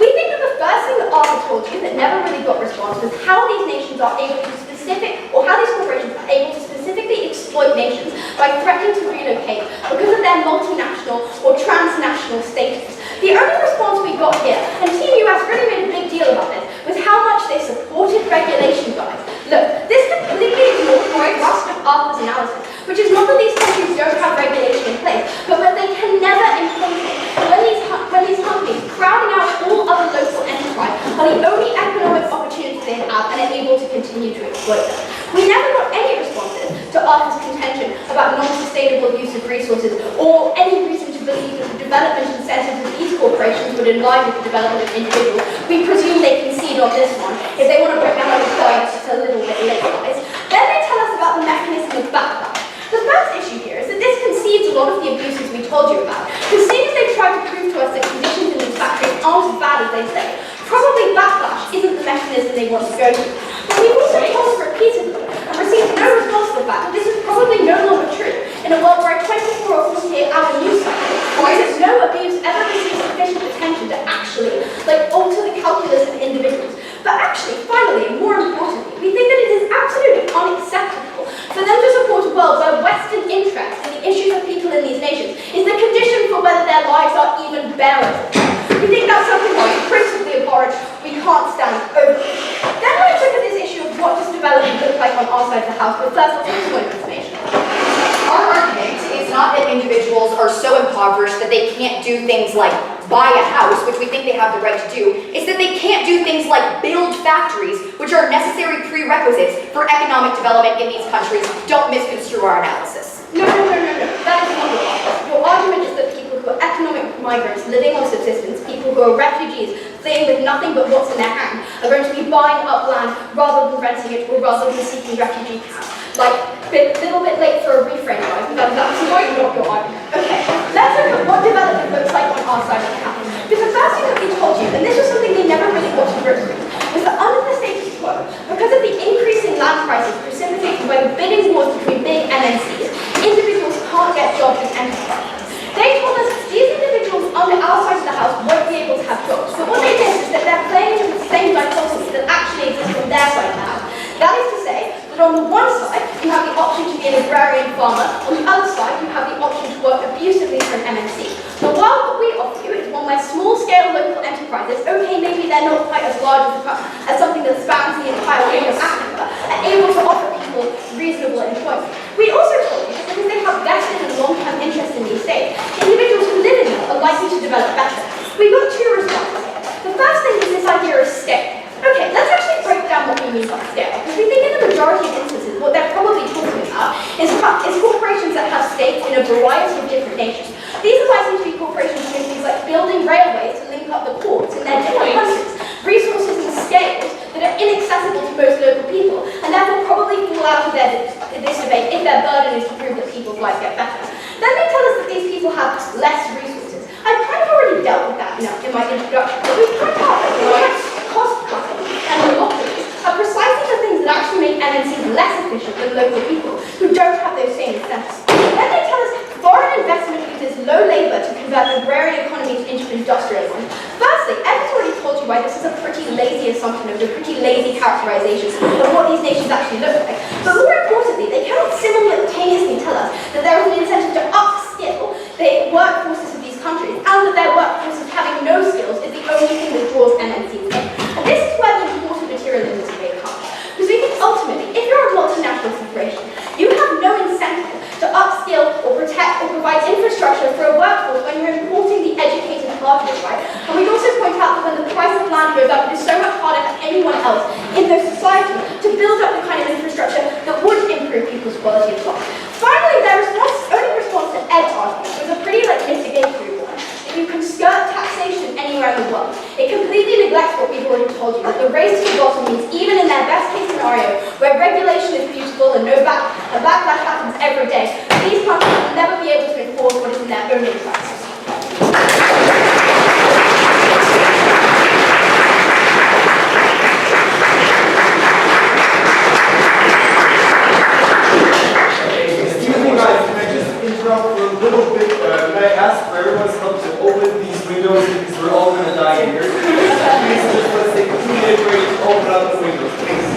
we think that the first thing that Arthur told you that never really got response was how these nations are able to how these corporations are able to specifically exploit nations by threatening to relocate because of their multinational or transnational status. The only response we got here, and Team US really made a big deal about this, was how much they supported regulation guys. Look, this completely ignores the thrust of Arthur's analysis, which is not that these countries don't have regulation in place, but that they can never impose it. When these companies, crowding out all other local enterprise, are the only economic opportunities they have and are able to continue to exploit them. We never got any responses to Arthur's contention about non-sustainable use of resources, or any reason to believe that the development incentives of these corporations would align with the development of individuals. We presume they concede on this one. If they want to break down the point, it's a little bit late, guys. Then they tell us about the mechanism of backlash. The first issue here is that this concedes a lot of the abuses we told you about. Because seeing as they've tried to prove to us that conditions in these factories aren't as bad as they say, probably backlash isn't the mechanism they want to go to. But we've also told repeatedly and received no response to the fact that this is probably no longer true in a world where a 24 or 48-hour news cycle finds that no abuse ever receives sufficient attention to actually alter the calculus of individuals. But actually, finally, and more importantly, we think that it is absolutely unacceptable for them to support a world where Western interest in the issues of people in these nations is the condition for whether their lives are even bearable. We think that's something that is principally abhorrent. We can't stand over it. Then let's look at this issue of what does development look like on our side of the house, but first I'll take some more information. Our argument is not that individuals are so impoverished that they can't do things like buy a house, which we think they have the right to do, is that they can't do things like build factories, which are necessary prerequisites for economic development in these countries. Don't misconstrue our analysis. No. That is not your argument. Your argument is that people who are economic migrants living on subsistence, people who are refugees fleeing with nothing but what's in their hand, are going to be buying up land rather than renting it or rather than seeking refugee camps. Like, a little bit late for a reframe, guys. That's absolutely not your argument. Okay, let's look at what development looks like on our side of the house. Because the first thing that we told you, and this was something they never really got to grips with, was that under the status quo, because of the increasing land prices precipitated by the bidding wars between big MNCs, individuals can't get jobs in enterprise. They told us these individuals on our side of the house won't be able to have jobs. But what they missed is that they're playing into the same dichotomy that actually exists on their side of the house. That is to say that on the one side, you have the option to be an agrarian farmer. On the other side, you have the option to work abusively for an MNC. The world that we offer you is one where small-scale local enterprises, okay, maybe they're not quite as large as something that spans the entire area of Africa, are able to offer people reasonable employment. We also told you that because they have vested and long-term interest in these states, individuals who live in them are likely to develop better. We got two responses here. The first thing is this idea of scale. Okay, let's actually break down what we mean by scale, because we think in the majority of instances what they're probably talking about is corporations that have stakes in a variety of different natures. These are likely to be corporations doing things like building railways to link up the ports in their different countries, resources and scales that are inaccessible to most local people, and therefore probably fall out of this debate if their burden is to prove that people's lives get better. Then they tell us that these people have less resources. I've kind of already dealt with that in my introduction, but we've kind of like cost cutting and monopolies are precisely the things that actually make MNCs less efficient than local people who don't have those same incentives. Then they tell us foreign investment uses low labour to convert agrarian economies into industrial ones. Firstly, Evan's already told you why this is a pretty lazy assumption of a pretty lazy characterization of what these nations actually look like. But more importantly, they cannot simultaneously tell us that there is an incentive to upskill the workforces of these countries and that their workforces having no skills is the only thing that draws MNCs in. And this is where the important material in this debate comes. Because we think ultimately, if you're a multinational corporation, you have no incentive to upskill or protect or provide infrastructure for a workforce when you're importing the educated part of it, right? And we'd also point out that when the price of land goes up, it is so much harder for anyone else in those societies to build up the kind of infrastructure that would improve people's quality of life. Finally, their only response to Ed's argument was a pretty mitigatory one. That you can skirt taxation anywhere in the world. It completely neglects what we've already told you, that the race to the bottom means even in their best case scenario, where regulation is beautiful and backlash happens every day, these countries will never be able to enforce what is in their own interests. Excuse me guys, can I just interrupt for a little bit? Can I ask for everyone's help to open these windows because we're all going to die here? Please just let's take a 2-minute break to open up the windows, please.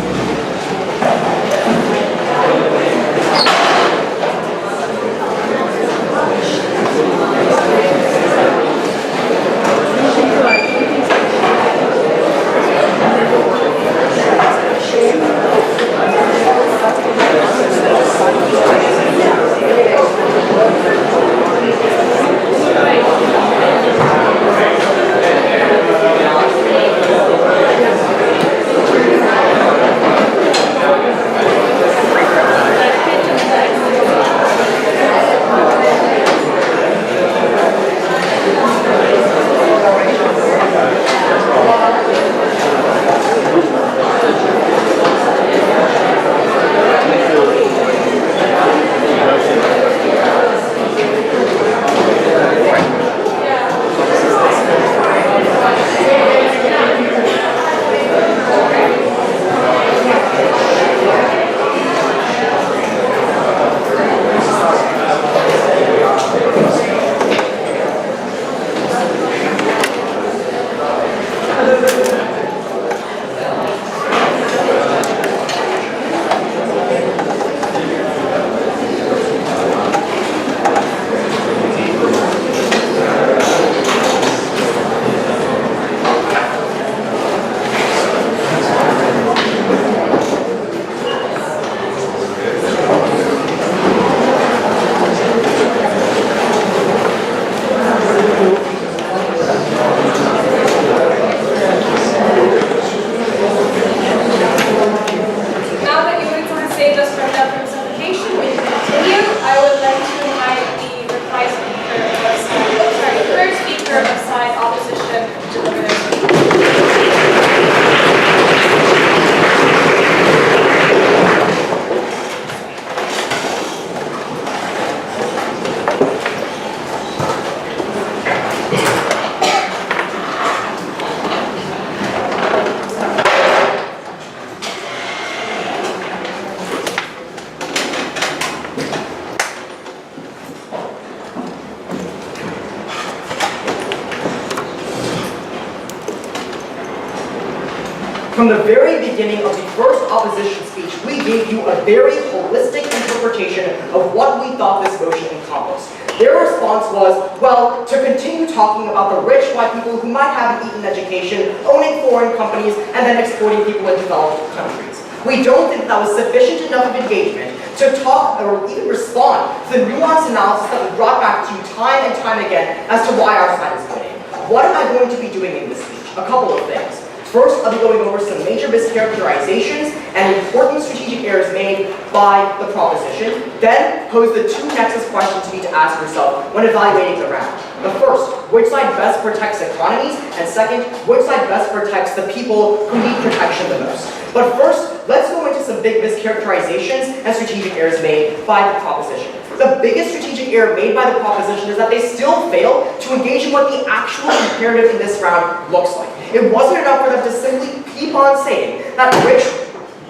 From the very beginning of the first opposition speech, we gave you a very holistic interpretation of what we thought this motion encompassed. Their response was, well, to continue talking about the rich white people who might have an Eton education, owning foreign companies, and then exploiting people in developed countries. We don't think that was sufficient enough of engagement to talk or even respond to the nuanced analysis that we brought back to you time and time again as to why our side is winning. What am I going to be doing in this speech? A couple of things. First, I'll be going over some major mischaracterizations and important strategic errors made by the proposition, then pose the two nexus questions you need to ask yourself when evaluating the round. The first, which side best protects economies? And second, which side best protects the people who need protection the most? But first, let's go into some big mischaracterizations and strategic errors made by the proposition. The biggest strategic error made by the proposition is that they still fail to engage in what the actual imperative in this round looks like. It wasn't enough for them to simply keep on saying that rich,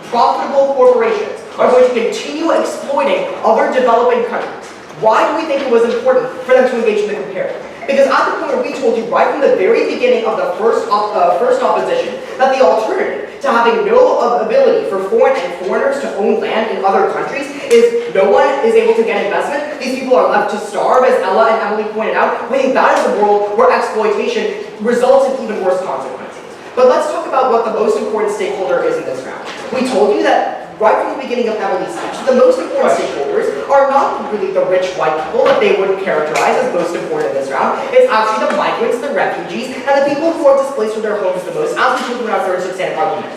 profitable corporations are going to continue exploiting other developing countries. Why do we think it was important for them to engage in the comparative? Because at the point where we told you right from the very beginning of the first opposition that the alternative to having no ability for foreigners to own land in other countries is no one is able to get investment, these people are left to starve, as Ella and Emily pointed out, we think that is a world where exploitation results in even worse consequences. But let's talk about what the most important stakeholder is in this round. We told you that right from the beginning of Emily's speech, the most important stakeholders are not really the rich white people that they would characterize as most important in this round. It's actually the migrants, the refugees, and the people who are displaced from their homes the most, as we told you in our third substantive argument.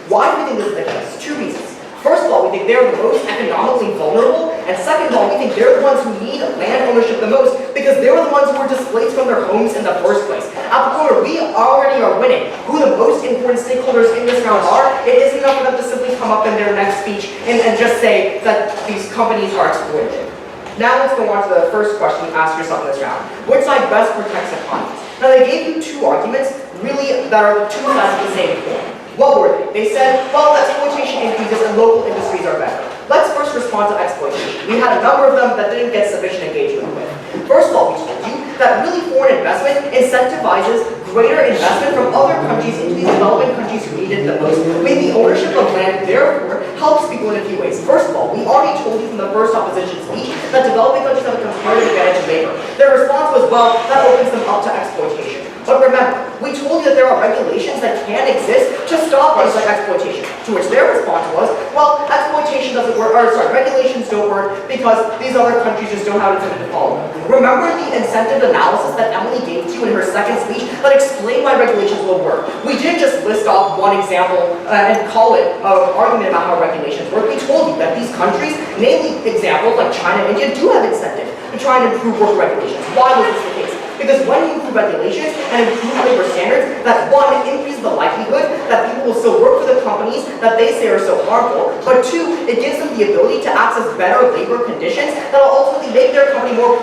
Why do we think this is the case? Two reasons. First of all, we think they're the most economically vulnerable, and second of all, we think they're the ones who need land ownership the most because they're the ones who were displaced from their homes in the first place. At the point where we already are winning who the most important stakeholders in this round are, it isn't enough for them to simply come up in their next speech and just say that these companies are exploited. Now let's go on to the first question you ask yourself in this round. Which side best protects economies? Now they gave you two arguments really that are two sides of the same coin. What were they? They said, well, exploitation increases and local industries are better. Let's first respond to exploitation. We had a number of them that didn't get sufficient engagement with. First of all, we told you that really foreign investment incentivizes greater investment from other countries into these developing countries who need it the most. Maybe ownership of land, therefore, helps people in a few ways. First of all, we already told you from the first opposition speech that developing countries have a comparative advantage of labor. Their response was, well, that opens them up to exploitation. But remember, we told you that there are regulations that can exist to stop things like exploitation. To which their response was, well, exploitation doesn't work, regulations don't work because these other countries just don't have incentive to follow them. Remember the incentive analysis that Emily gave to you in her second speech that explained why regulations will work. We didn't just list off one example and call it an argument about how regulations work. We told you that these countries, namely examples like China and India, do have incentive to try and improve work regulations. Why was this the case? Because when you improve regulations and improve labor standards, that one, increases the likelihood that people will still work for the companies that they say are so harmful, but two, it gives them the ability to access better labor conditions that will ultimately make their company more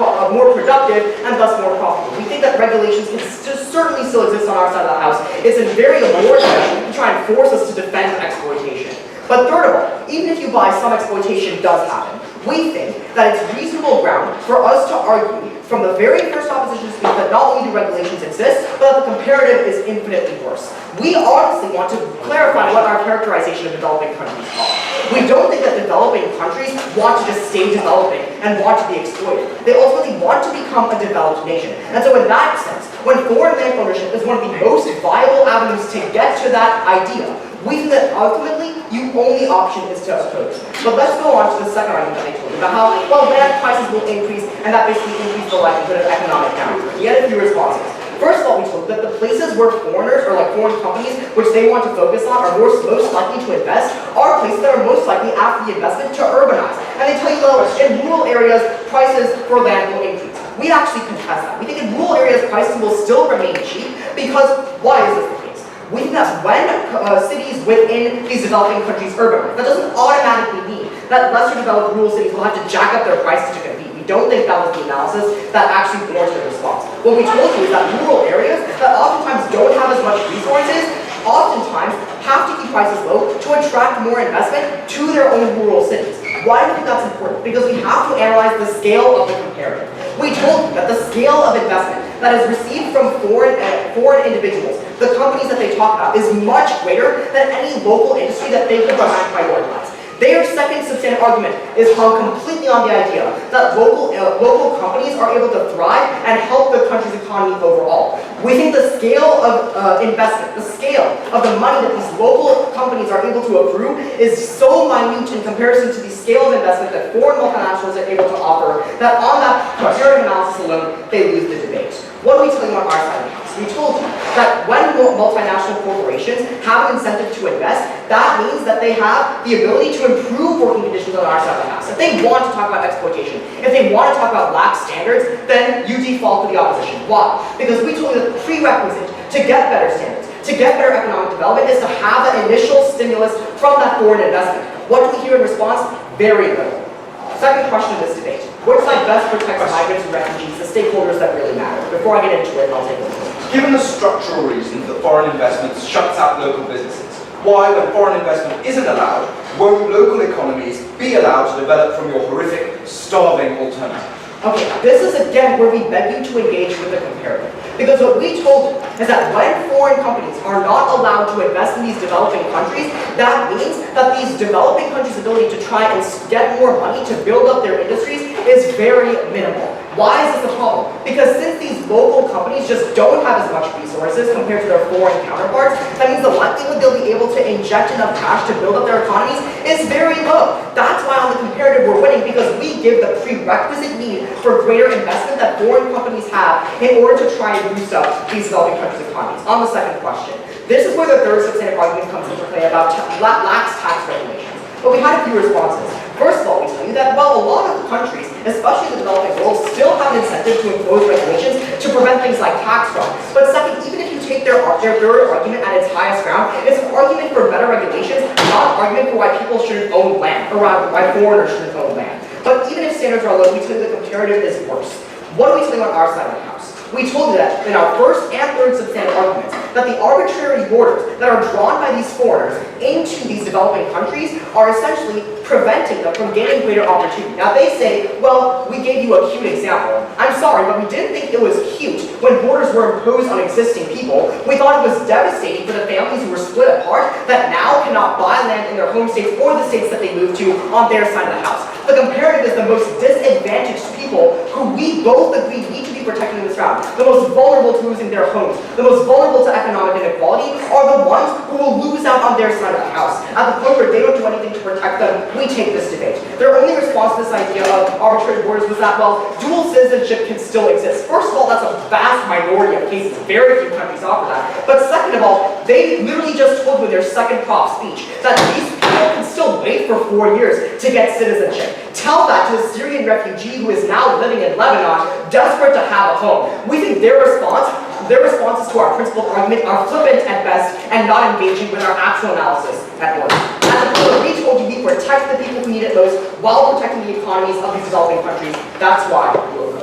productive and thus more profitable. We think that regulations can certainly still exist on our side of the house. It's very important to try and force us to defend exploitation. But third of all, even if you buy some exploitation does happen, we think that it's reasonable ground for us to argue from the very first opposition speech that not only do regulations exist, but that the comparative is infinitely worse. We honestly want to clarify what our characterization of developing countries are. We don't think that developing countries want to just stay developing and want to be exploited. They ultimately want to become a developed nation. And so in that sense, when foreign land ownership is one of the most viable avenues to get to that idea, we think that ultimately, the only option is to oppose. But let's go on to the second argument that I told you about how, well, land prices will increase, and that basically increases the likelihood of economic downturn. We had a few responses. First of all, we told that the places where foreigners, or like foreign companies, which they want to focus on, are most likely to invest, are places that are most likely after the investment to urbanize. And they tell you, though, in rural areas, prices for land will increase. We actually contest that. We think in rural areas, prices will still remain cheap, because why is this the case? We think that when cities within these developing countries urbanize, that doesn't automatically mean that lesser developed rural cities will have to jack up their prices to compete. We don't think that was the analysis that actually warrants the response. What we told you is that rural areas that oftentimes don't have as much resources, oftentimes have to keep prices low to attract more investment to their own rural cities. Why do we think that's important? Because we have to analyze the scale of the comparative. We told you that the scale of investment that is received from foreign individuals, the companies that they talk about, is much greater than any local industry that they could prioritize. Their second substantive argument is hung completely on the idea that local companies are able to thrive and help the country's economy overall. We think the scale of investment, the scale of the money that these local companies are able to accrue is so minute in comparison to the scale of investment that foreign multinationals are able to offer that on that comparative analysis alone, they lose the debate. What are we telling on our side of the house? We told you that when multinational corporations have an incentive to invest, that means that they have the ability to improve working conditions on our side of the house. If they want to talk about exploitation, if they want to talk about lax standards, then you default to the opposition. Why? Because we told you that the prerequisite to get better standards, to get better economic development, is to have an initial stimulus from that foreign investment. What do we hear in response? Very little. Second question of this debate. Which side best protects migrants and refugees, the stakeholders that really matter? Before I get into it, I'll take a look. Given the structural reasons that foreign investment shuts out local businesses, why, when foreign investment isn't allowed, won't local economies be allowed to develop from your horrific, starving alternative? Okay, this is again where we beg you to engage with the comparative. Because what we told you is that when foreign companies are not allowed to invest in these developing countries, that means that these developing countries' ability to try and get more money to build up their industries is very minimal. Why is this a problem? Because since these local companies just don't have as much resources compared to their foreign counterparts, that means the likelihood they'll be able to inject enough cash to build up their economies is very low. That's why on the comparative we're winning, because we give the prerequisite need for greater investment that foreign companies have in order to try and boost up these developing countries' economies. On the second question, this is where the third substantive argument comes into play about lax tax regulations. But we had a few responses. First of all, we tell you that, well, a lot of countries, especially the developing world, still have an incentive to impose regulations to prevent things like tax fraud. But second, even if you take their third argument at its highest ground, it's an argument for better regulations, not an argument for why people shouldn't own land, or why foreigners shouldn't own land. But even if standards are low, we tell you the comparative is worse. What are we telling on our side of the house? We told you that in our first and third substantive arguments, that the arbitrary borders that are drawn by these foreigners into these developing countries are essentially preventing them from gaining greater opportunity. Now they say, well, we gave you a cute example. I'm sorry, but we didn't think it was cute when borders were imposed on existing people. We thought it was devastating for the families who were split apart that now cannot buy land in their home states or the states that they moved to on their side of the house. The comparative is the most disadvantaged people who we both agree need to be protected in this round. The most vulnerable to losing their homes, the most vulnerable to economic inequality, are the ones who will lose out on their side of the house. At the point where they don't do anything to protect them, we take this debate. Their only response to this idea of arbitrary borders was that, well, dual citizenship can still exist. First of all, that's a vast minority of cases. Very few countries offer that. But second of all, they literally just told you in their second prop speech that these people can still wait for 4 years to get citizenship. Tell that to a Syrian refugee who is now living in Lebanon, desperate to have a home. We think their responses to our principled argument are flippant at best and not engaging with our actual analysis at worst. As a whole, we told you we protect the people who need it most while protecting the economies of these developing countries. That's why we'll vote.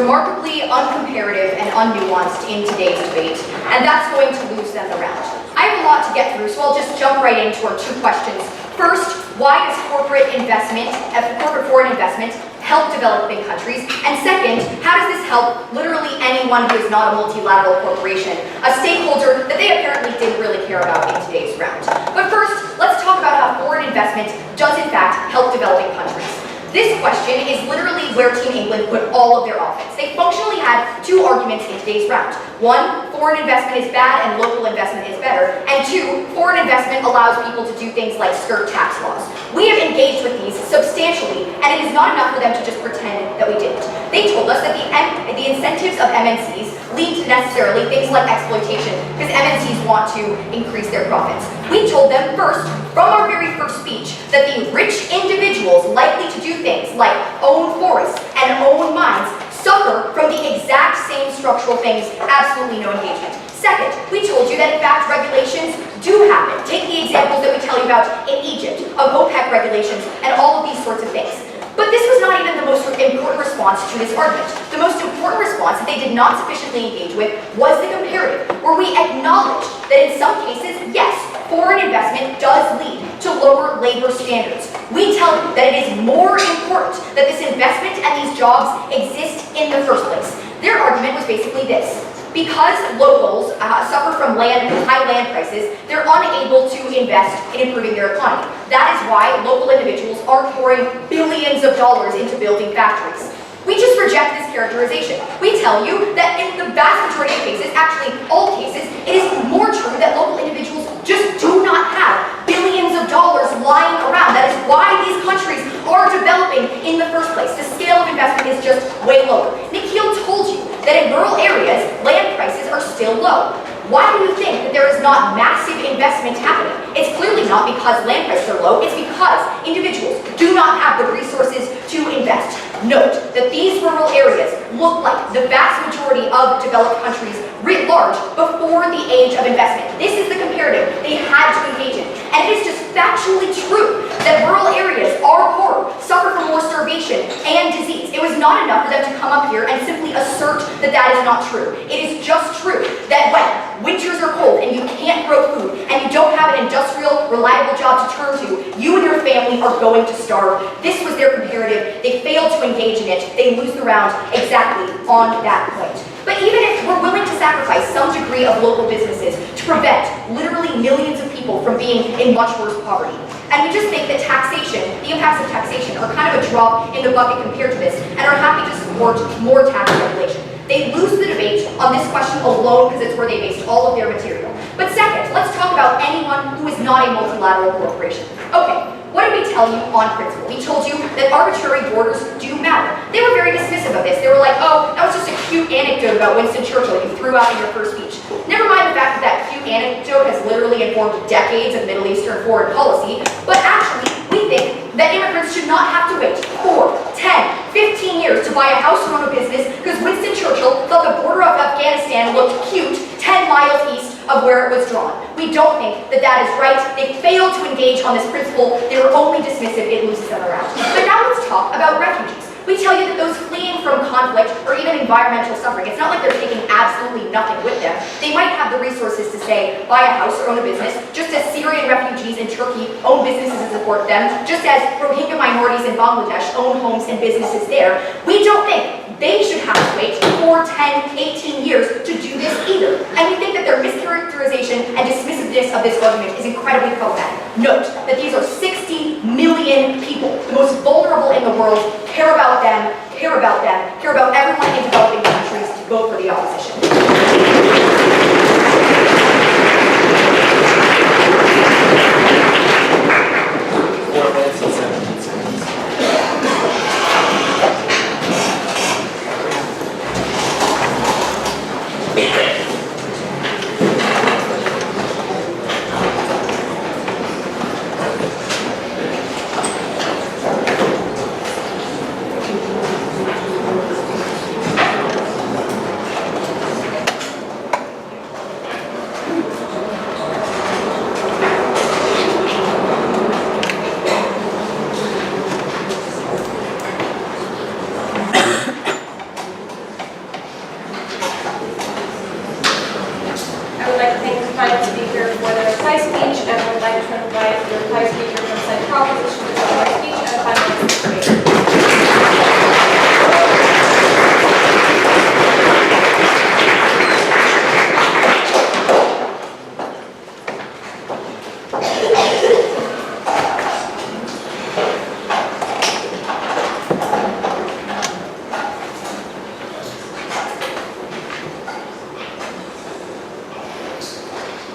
remarkably uncomparative and unnuanced in today's debate, and that's going to lose them the round. I have a lot to get through, so I'll just jump right into our two questions. First, why does corporate foreign investment help developing countries? And second, how does this help literally anyone who is not a multilateral corporation, a stakeholder that they apparently didn't really care about in today's round? But first, let's talk about how foreign investment does in fact help developing countries. This question is literally where Team England put all of their offense. They functionally had two arguments in today's round. One, foreign investment is bad and local investment is better. And two, foreign investment allows people to do things like skirt tax laws. We have engaged with these substantially, and it is not enough for them to just pretend that we didn't. They told us that the incentives of MNCs lead to necessarily things like exploitation, because MNCs want to increase their profits. We told them first, from our very first speech, that the rich individuals likely to do things like own forests and own mines suffer from the exact same structural things, absolutely no engagement. Second, we told you that in fact regulations do happen. Take the examples that we tell you about in Egypt, of OPEC regulations, and all of these sorts of things. But this was not even the most important response to this argument. The most important response that they did not sufficiently engage with was the comparative, where we acknowledged that in some cases, yes, foreign investment does lead to lower labor standards. We tell you that it is more important that this investment and these jobs exist in the first place. Their argument was basically this. Because locals suffer from high land prices, they're unable to invest in improving their economy. That is why local individuals are pouring billions of dollars into building factories. We just reject this characterization. We tell you that in the vast majority of cases, actually all cases, it is more true that local individuals just do not have billions of dollars lying around. That is why these countries are developing in the first place. The scale of investment is just way lower. Nikhil told you that in rural areas, land prices are still low. Why do you think that there is not massive investment happening? It's clearly not because land prices are low, it's because individuals do not have the resources to invest. Note that these rural areas look like the vast majority of developed countries writ large before the age of investment. This is the comparative they had to engage in. And it is just factually true that rural areas are poorer, suffer from more starvation and disease. It was not enough for them to come up here and simply assert that that is not true. It is just true that when winters are cold and you can't grow food and you don't have an industrial, reliable job to turn to, you and your family are going to starve. This was their comparative. They failed to engage in it. They lose the round exactly on that point. But even if we're willing to sacrifice some degree of local businesses to prevent literally millions of people from being in much worse poverty, and we just think that taxation, the impacts of taxation, are kind of a drop in the bucket compared to this, and are happy to support more tax regulation. They lose the debate on this question alone because it's where they based all of their material. But second, let's talk about anyone who is not a multilateral corporation. Okay. What did we tell you on principle? We told you that arbitrary borders do matter. They were very dismissive of this. They were like, oh, that was just a cute anecdote about Winston Churchill you threw out in your first speech. Never mind the fact that that cute anecdote has literally informed decades of Middle Eastern foreign policy, but actually, we think that immigrants should not have to wait 4, 10, 15 years to buy a house or own a business because Winston Churchill thought the border of Afghanistan looked cute 10 miles east of where it was drawn. We don't think that that is right. They failed to engage on this principle. They were only dismissive. It loses them around. But now let's talk about refugees. We tell you that those fleeing from conflict or even environmental suffering, it's not like they're taking absolutely nothing with them. They might have the resources to say, buy a house or own a business, just as Syrian refugees in Turkey own businesses and support them, just as Rohingya minorities in Bangladesh own homes and businesses there. We don't think they should have to wait 4, 10, 18 years to do this either. And we think that their mischaracterization and dismissiveness of this argument is incredibly problematic. Note that these are 60 million people, the most vulnerable in the world, care about them, care about everyone in developing countries to vote for the opposition. Proposition, the speech, and the final speech.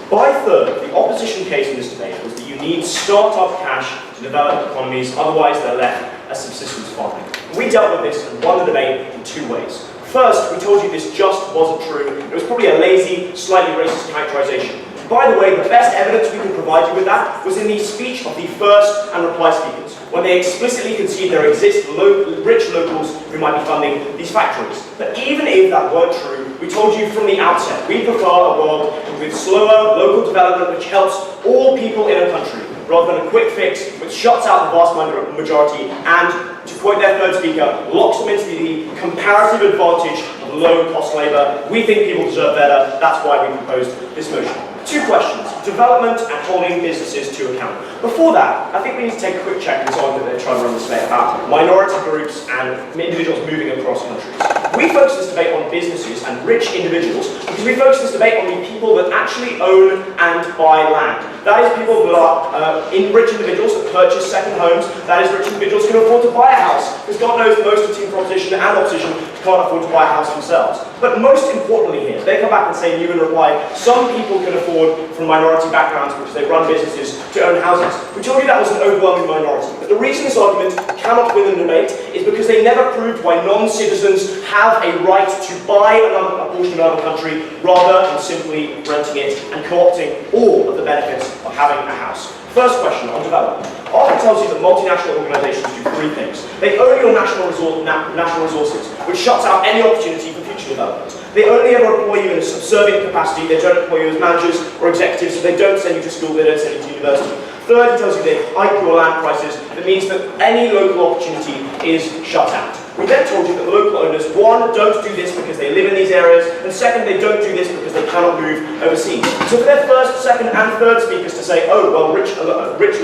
By third, the opposition case in this debate was that you need start-up cash to develop economies, otherwise they're left as subsistence farming. We dealt with this and won the debate in two ways. First, we told you this just wasn't true. It was probably a lazy, slightly racist characterization. By the way, the best evidence we can provide you with that was in the speech of the first and reply speakers, when they explicitly concede there exist rich locals who might be funding these factories. But even if that weren't true, we told you from the outset, we prefer a world with slower local development which helps all people in a country, rather than a quick fix which shuts out the vast majority and, to quote their third speaker, locks them into the comparative advantage of low-cost labour. We think people deserve better, that's why we proposed this motion. Two questions: development and holding businesses to account. Before that, I think we need to take a quick check on this argument they're trying to run this debate about minority groups and individuals moving across countries. We focus this debate on businesses and rich individuals because we focus this debate on the people that actually own and buy land. That is people that are rich individuals that purchase second homes. That is rich individuals who can afford to buy a house, because God knows most of team proposition and opposition can't afford to buy a house themselves. But most importantly here, they come back and say in human reply, some people can afford from minority backgrounds because they run businesses to own houses. We told you that was an overwhelming minority. But the reason this argument cannot win the debate is because they never proved why non-citizens have a right to buy a portion of another country rather than simply renting it and co-opting all of the benefits of having a house. First question on development. Often tells you that multinational organizations do three things. They own your national resources, which shuts out any opportunity for future development. They only ever employ you in a subservient capacity. They don't employ you as managers or executives, so they don't send you to school, they don't send you to university. Third, it tells you they hike your land prices. That means that any local opportunity is shut out. We then told you that local owners, one, don't do this because they live in these areas, and second, they don't do this because they cannot move overseas. So for their first, second, and third speakers to say, oh, well, rich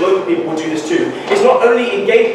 local people will do this too, is not only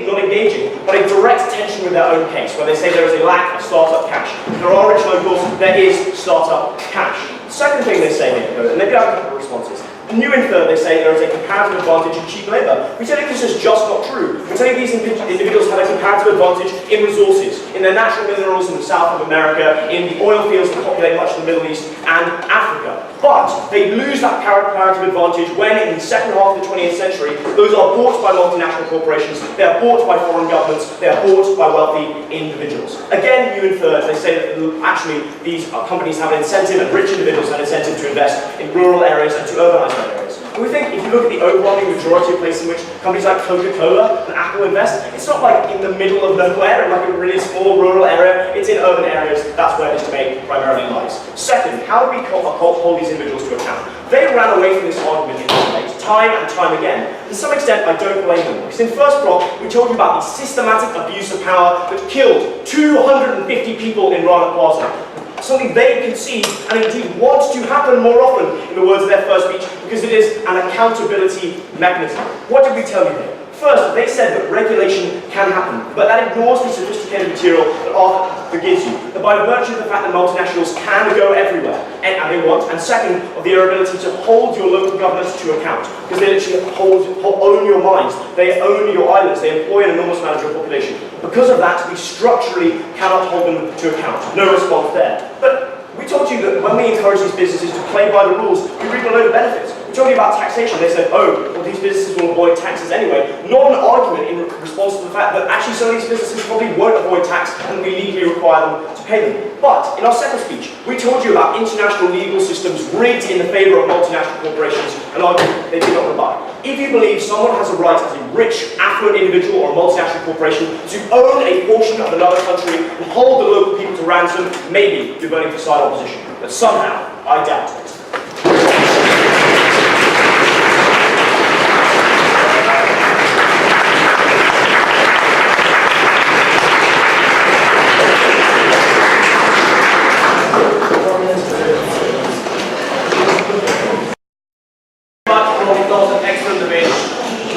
not engaging, but a direct tension with their own case, where they say there is a lack of startup cash. If there are rich locals, there is startup cash. Second thing they say here, and maybe I have a couple of responses. New in third, they say there is a comparative advantage in cheap labour. We tell you this is just not true. We tell you these individuals have a comparative advantage in resources, in their natural minerals in the south of America, in the oil fields that populate much of the Middle East and Africa. But they lose that comparative advantage when, in the second half of the 20th century, those are bought by multinational corporations, they are bought by foreign governments, they are bought by wealthy individuals. Again, new in third, they say that actually these companies have an incentive, and rich individuals have an incentive to invest in rural areas and to urbanise areas. And we think if you look at the overwhelming majority of places in which companies like Coca-Cola and Apple invest, it's not like in the middle of nowhere, in like a really small rural area, it's in urban areas. That's where this debate primarily lies. Second, how do we hold these individuals to account? They ran away from this argument in this debate time and time again. To some extent, I don't blame them, because in first block, we told you about the systematic abuse of power that killed 250 people in Rana Plaza. Something they concede and indeed want to happen more often, in the words of their first speech, because it is an accountability mechanism. What did we tell you here? First, they said that regulation can happen, but that ignores the sophisticated material that Arthur forgives you. That by virtue of the fact that multinationals can go everywhere, and they want, and second, of their ability to hold your local governments to account, because they literally own your mines, they own your islands, they employ an enormous amount of your population. Because of that, we structurally cannot hold them to account. No response there. But we told you that when we encourage these businesses to play by the rules, we reap a load of benefits. We told you about taxation. They said, oh, well, these businesses will avoid taxes anyway. Not an argument in response to the fact that actually some of these businesses probably won't avoid tax and we legally require them to pay them. But in our second speech, we told you about international legal systems rigged in the favour of multinational corporations and argued they did not rebut. If you believe someone has a right as a rich, affluent individual or a multinational corporation to own a portion of another country and hold the local people to ransom, maybe you're voting for side opposition. But somehow, I doubt it.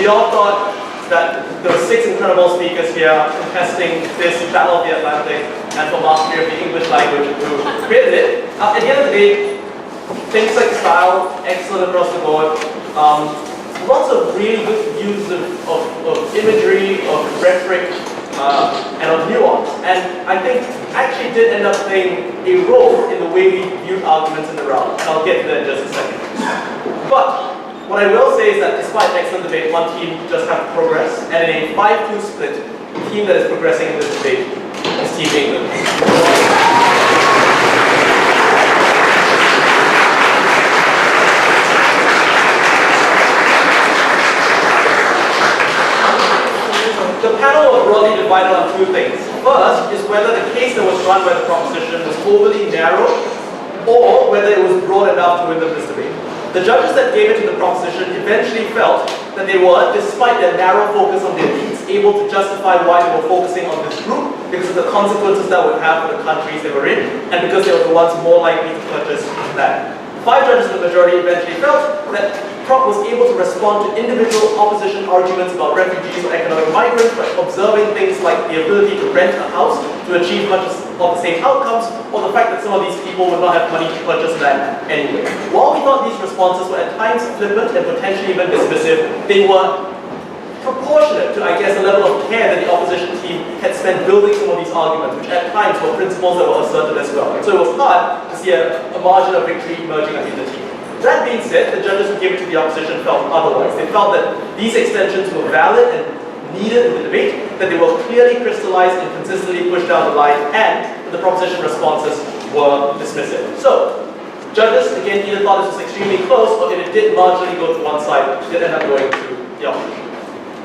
We all thought that there were 6 incredible speakers here contesting this Battle of the Atlantic and for mastery of the English language who created it. At the end of the day, things like style, excellent across the board. Lots of really good use of imagery, of rhetoric, and of nuance. And I think actually did end up playing a role in the way we viewed arguments in the round. And I'll get to that in just a second. what I will say is that despite an excellent debate, one team just had progress, and in a 5-2 split, the team that is progressing in this debate is Team England. The panel was broadly divided on two things. First is whether the case that was run by the proposition was overly narrow or whether it was broad enough to win this debate. The judges that gave it to the proposition eventually felt that they were, despite their narrow focus on their needs, able to justify why they were focusing on this group because of the consequences that would have for the countries they were in and because they were the ones more likely to purchase land. 5 judges in the majority eventually felt that Prop was able to respond to individual opposition arguments about refugees or economic migrants by observing things like the ability to rent a house to achieve much of the same outcomes, or the fact that some of these people would not have money to purchase land anyway. While we thought these responses were at times flippant and potentially even dismissive, they were proportionate to, I guess, the level of care that the opposition team had spent building some of these arguments, which at times were principles that were asserted as well. So it was hard to see a margin of victory emerging in the team. That being said, the judges who gave it to the opposition felt otherwise. They felt that these extensions were valid and needed in the debate, that they were clearly crystallized and consistently pushed down the line, and that the proposition responses were dismissive. So, judges, again, either thought this was extremely close, or if it did marginally go to one side, it did end up going to the opposition.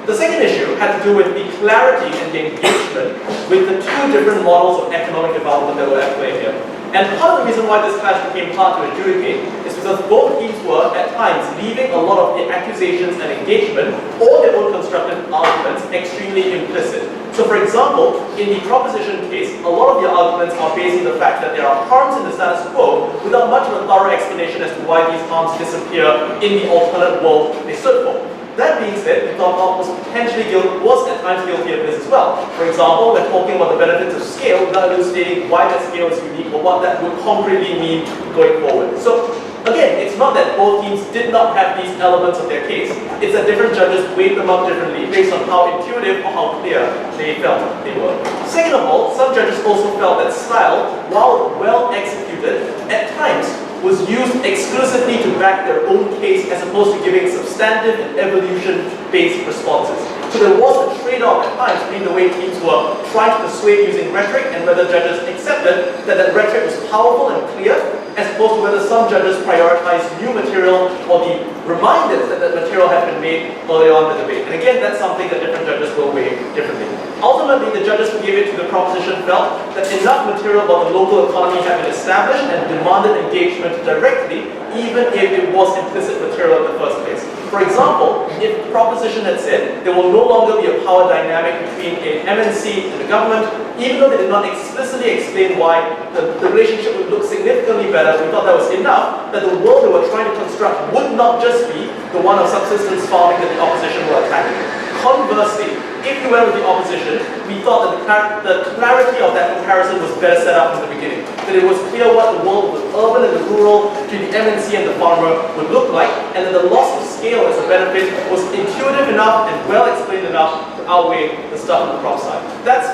The second issue had to do with the clarity and the engagement with the two different models of economic development that were at play here. And part of the reason why this clash became hard to adjudicate is because both teams were, at times, leaving a lot of their accusations and engagement, or their own constructive arguments, extremely implicit. So for example, in the proposition case, a lot of their arguments are based on the fact that there are harms in the status quo without much of a thorough explanation as to why these harms disappear in the alternate world they stood for. That being said, we thought Prop was at times guilty of this as well. For example, when talking about the benefits of scale, without elucidating why that scale is unique or what that would concretely mean going forward. So again, it's not that both teams did not have these elements of their case. It's that different judges weighed them up differently based on how intuitive or how clear they felt they were. Second of all, some judges also felt that style, while well executed, at times was used exclusively to back their own case as opposed to giving substantive and evolution-based responses. So there was a trade-off at times between the way teams were trying to persuade using rhetoric and whether judges accepted that that rhetoric was powerful and clear, as opposed to whether some judges prioritized new material or the reminders that that material had been made early on in the debate. And again, that's something that different judges will weigh differently. Ultimately, the judges who gave it to the proposition felt that enough material about the local economy had been established and demanded engagement directly, even if it was implicit material in the first place. For example, if the proposition had said there will no longer be a power dynamic between an MNC and the government, even though they did not explicitly explain why the relationship would look significantly better, we thought that was enough, that the world they were trying to construct would not just be the one of subsistence farming that the opposition were attacking. Conversely, if you went with the opposition, we thought that the clarity of that comparison was better set up from the beginning. That it was clear what the world, the urban and the rural, between the MNC and the farmer would look like, and that the loss of scale as a benefit was intuitive enough and well explained enough to outweigh the stuff on the prop side. That's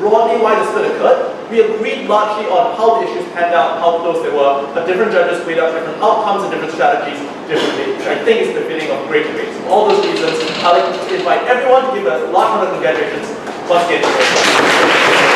broadly why the split occurred. We agreed largely on how the issues panned out, how close they were, but different judges weighed up different outcomes and different strategies differently, which I think is befitting of great debates. For all those reasons, I'd like to invite everyone to give a large round of congratulations once again.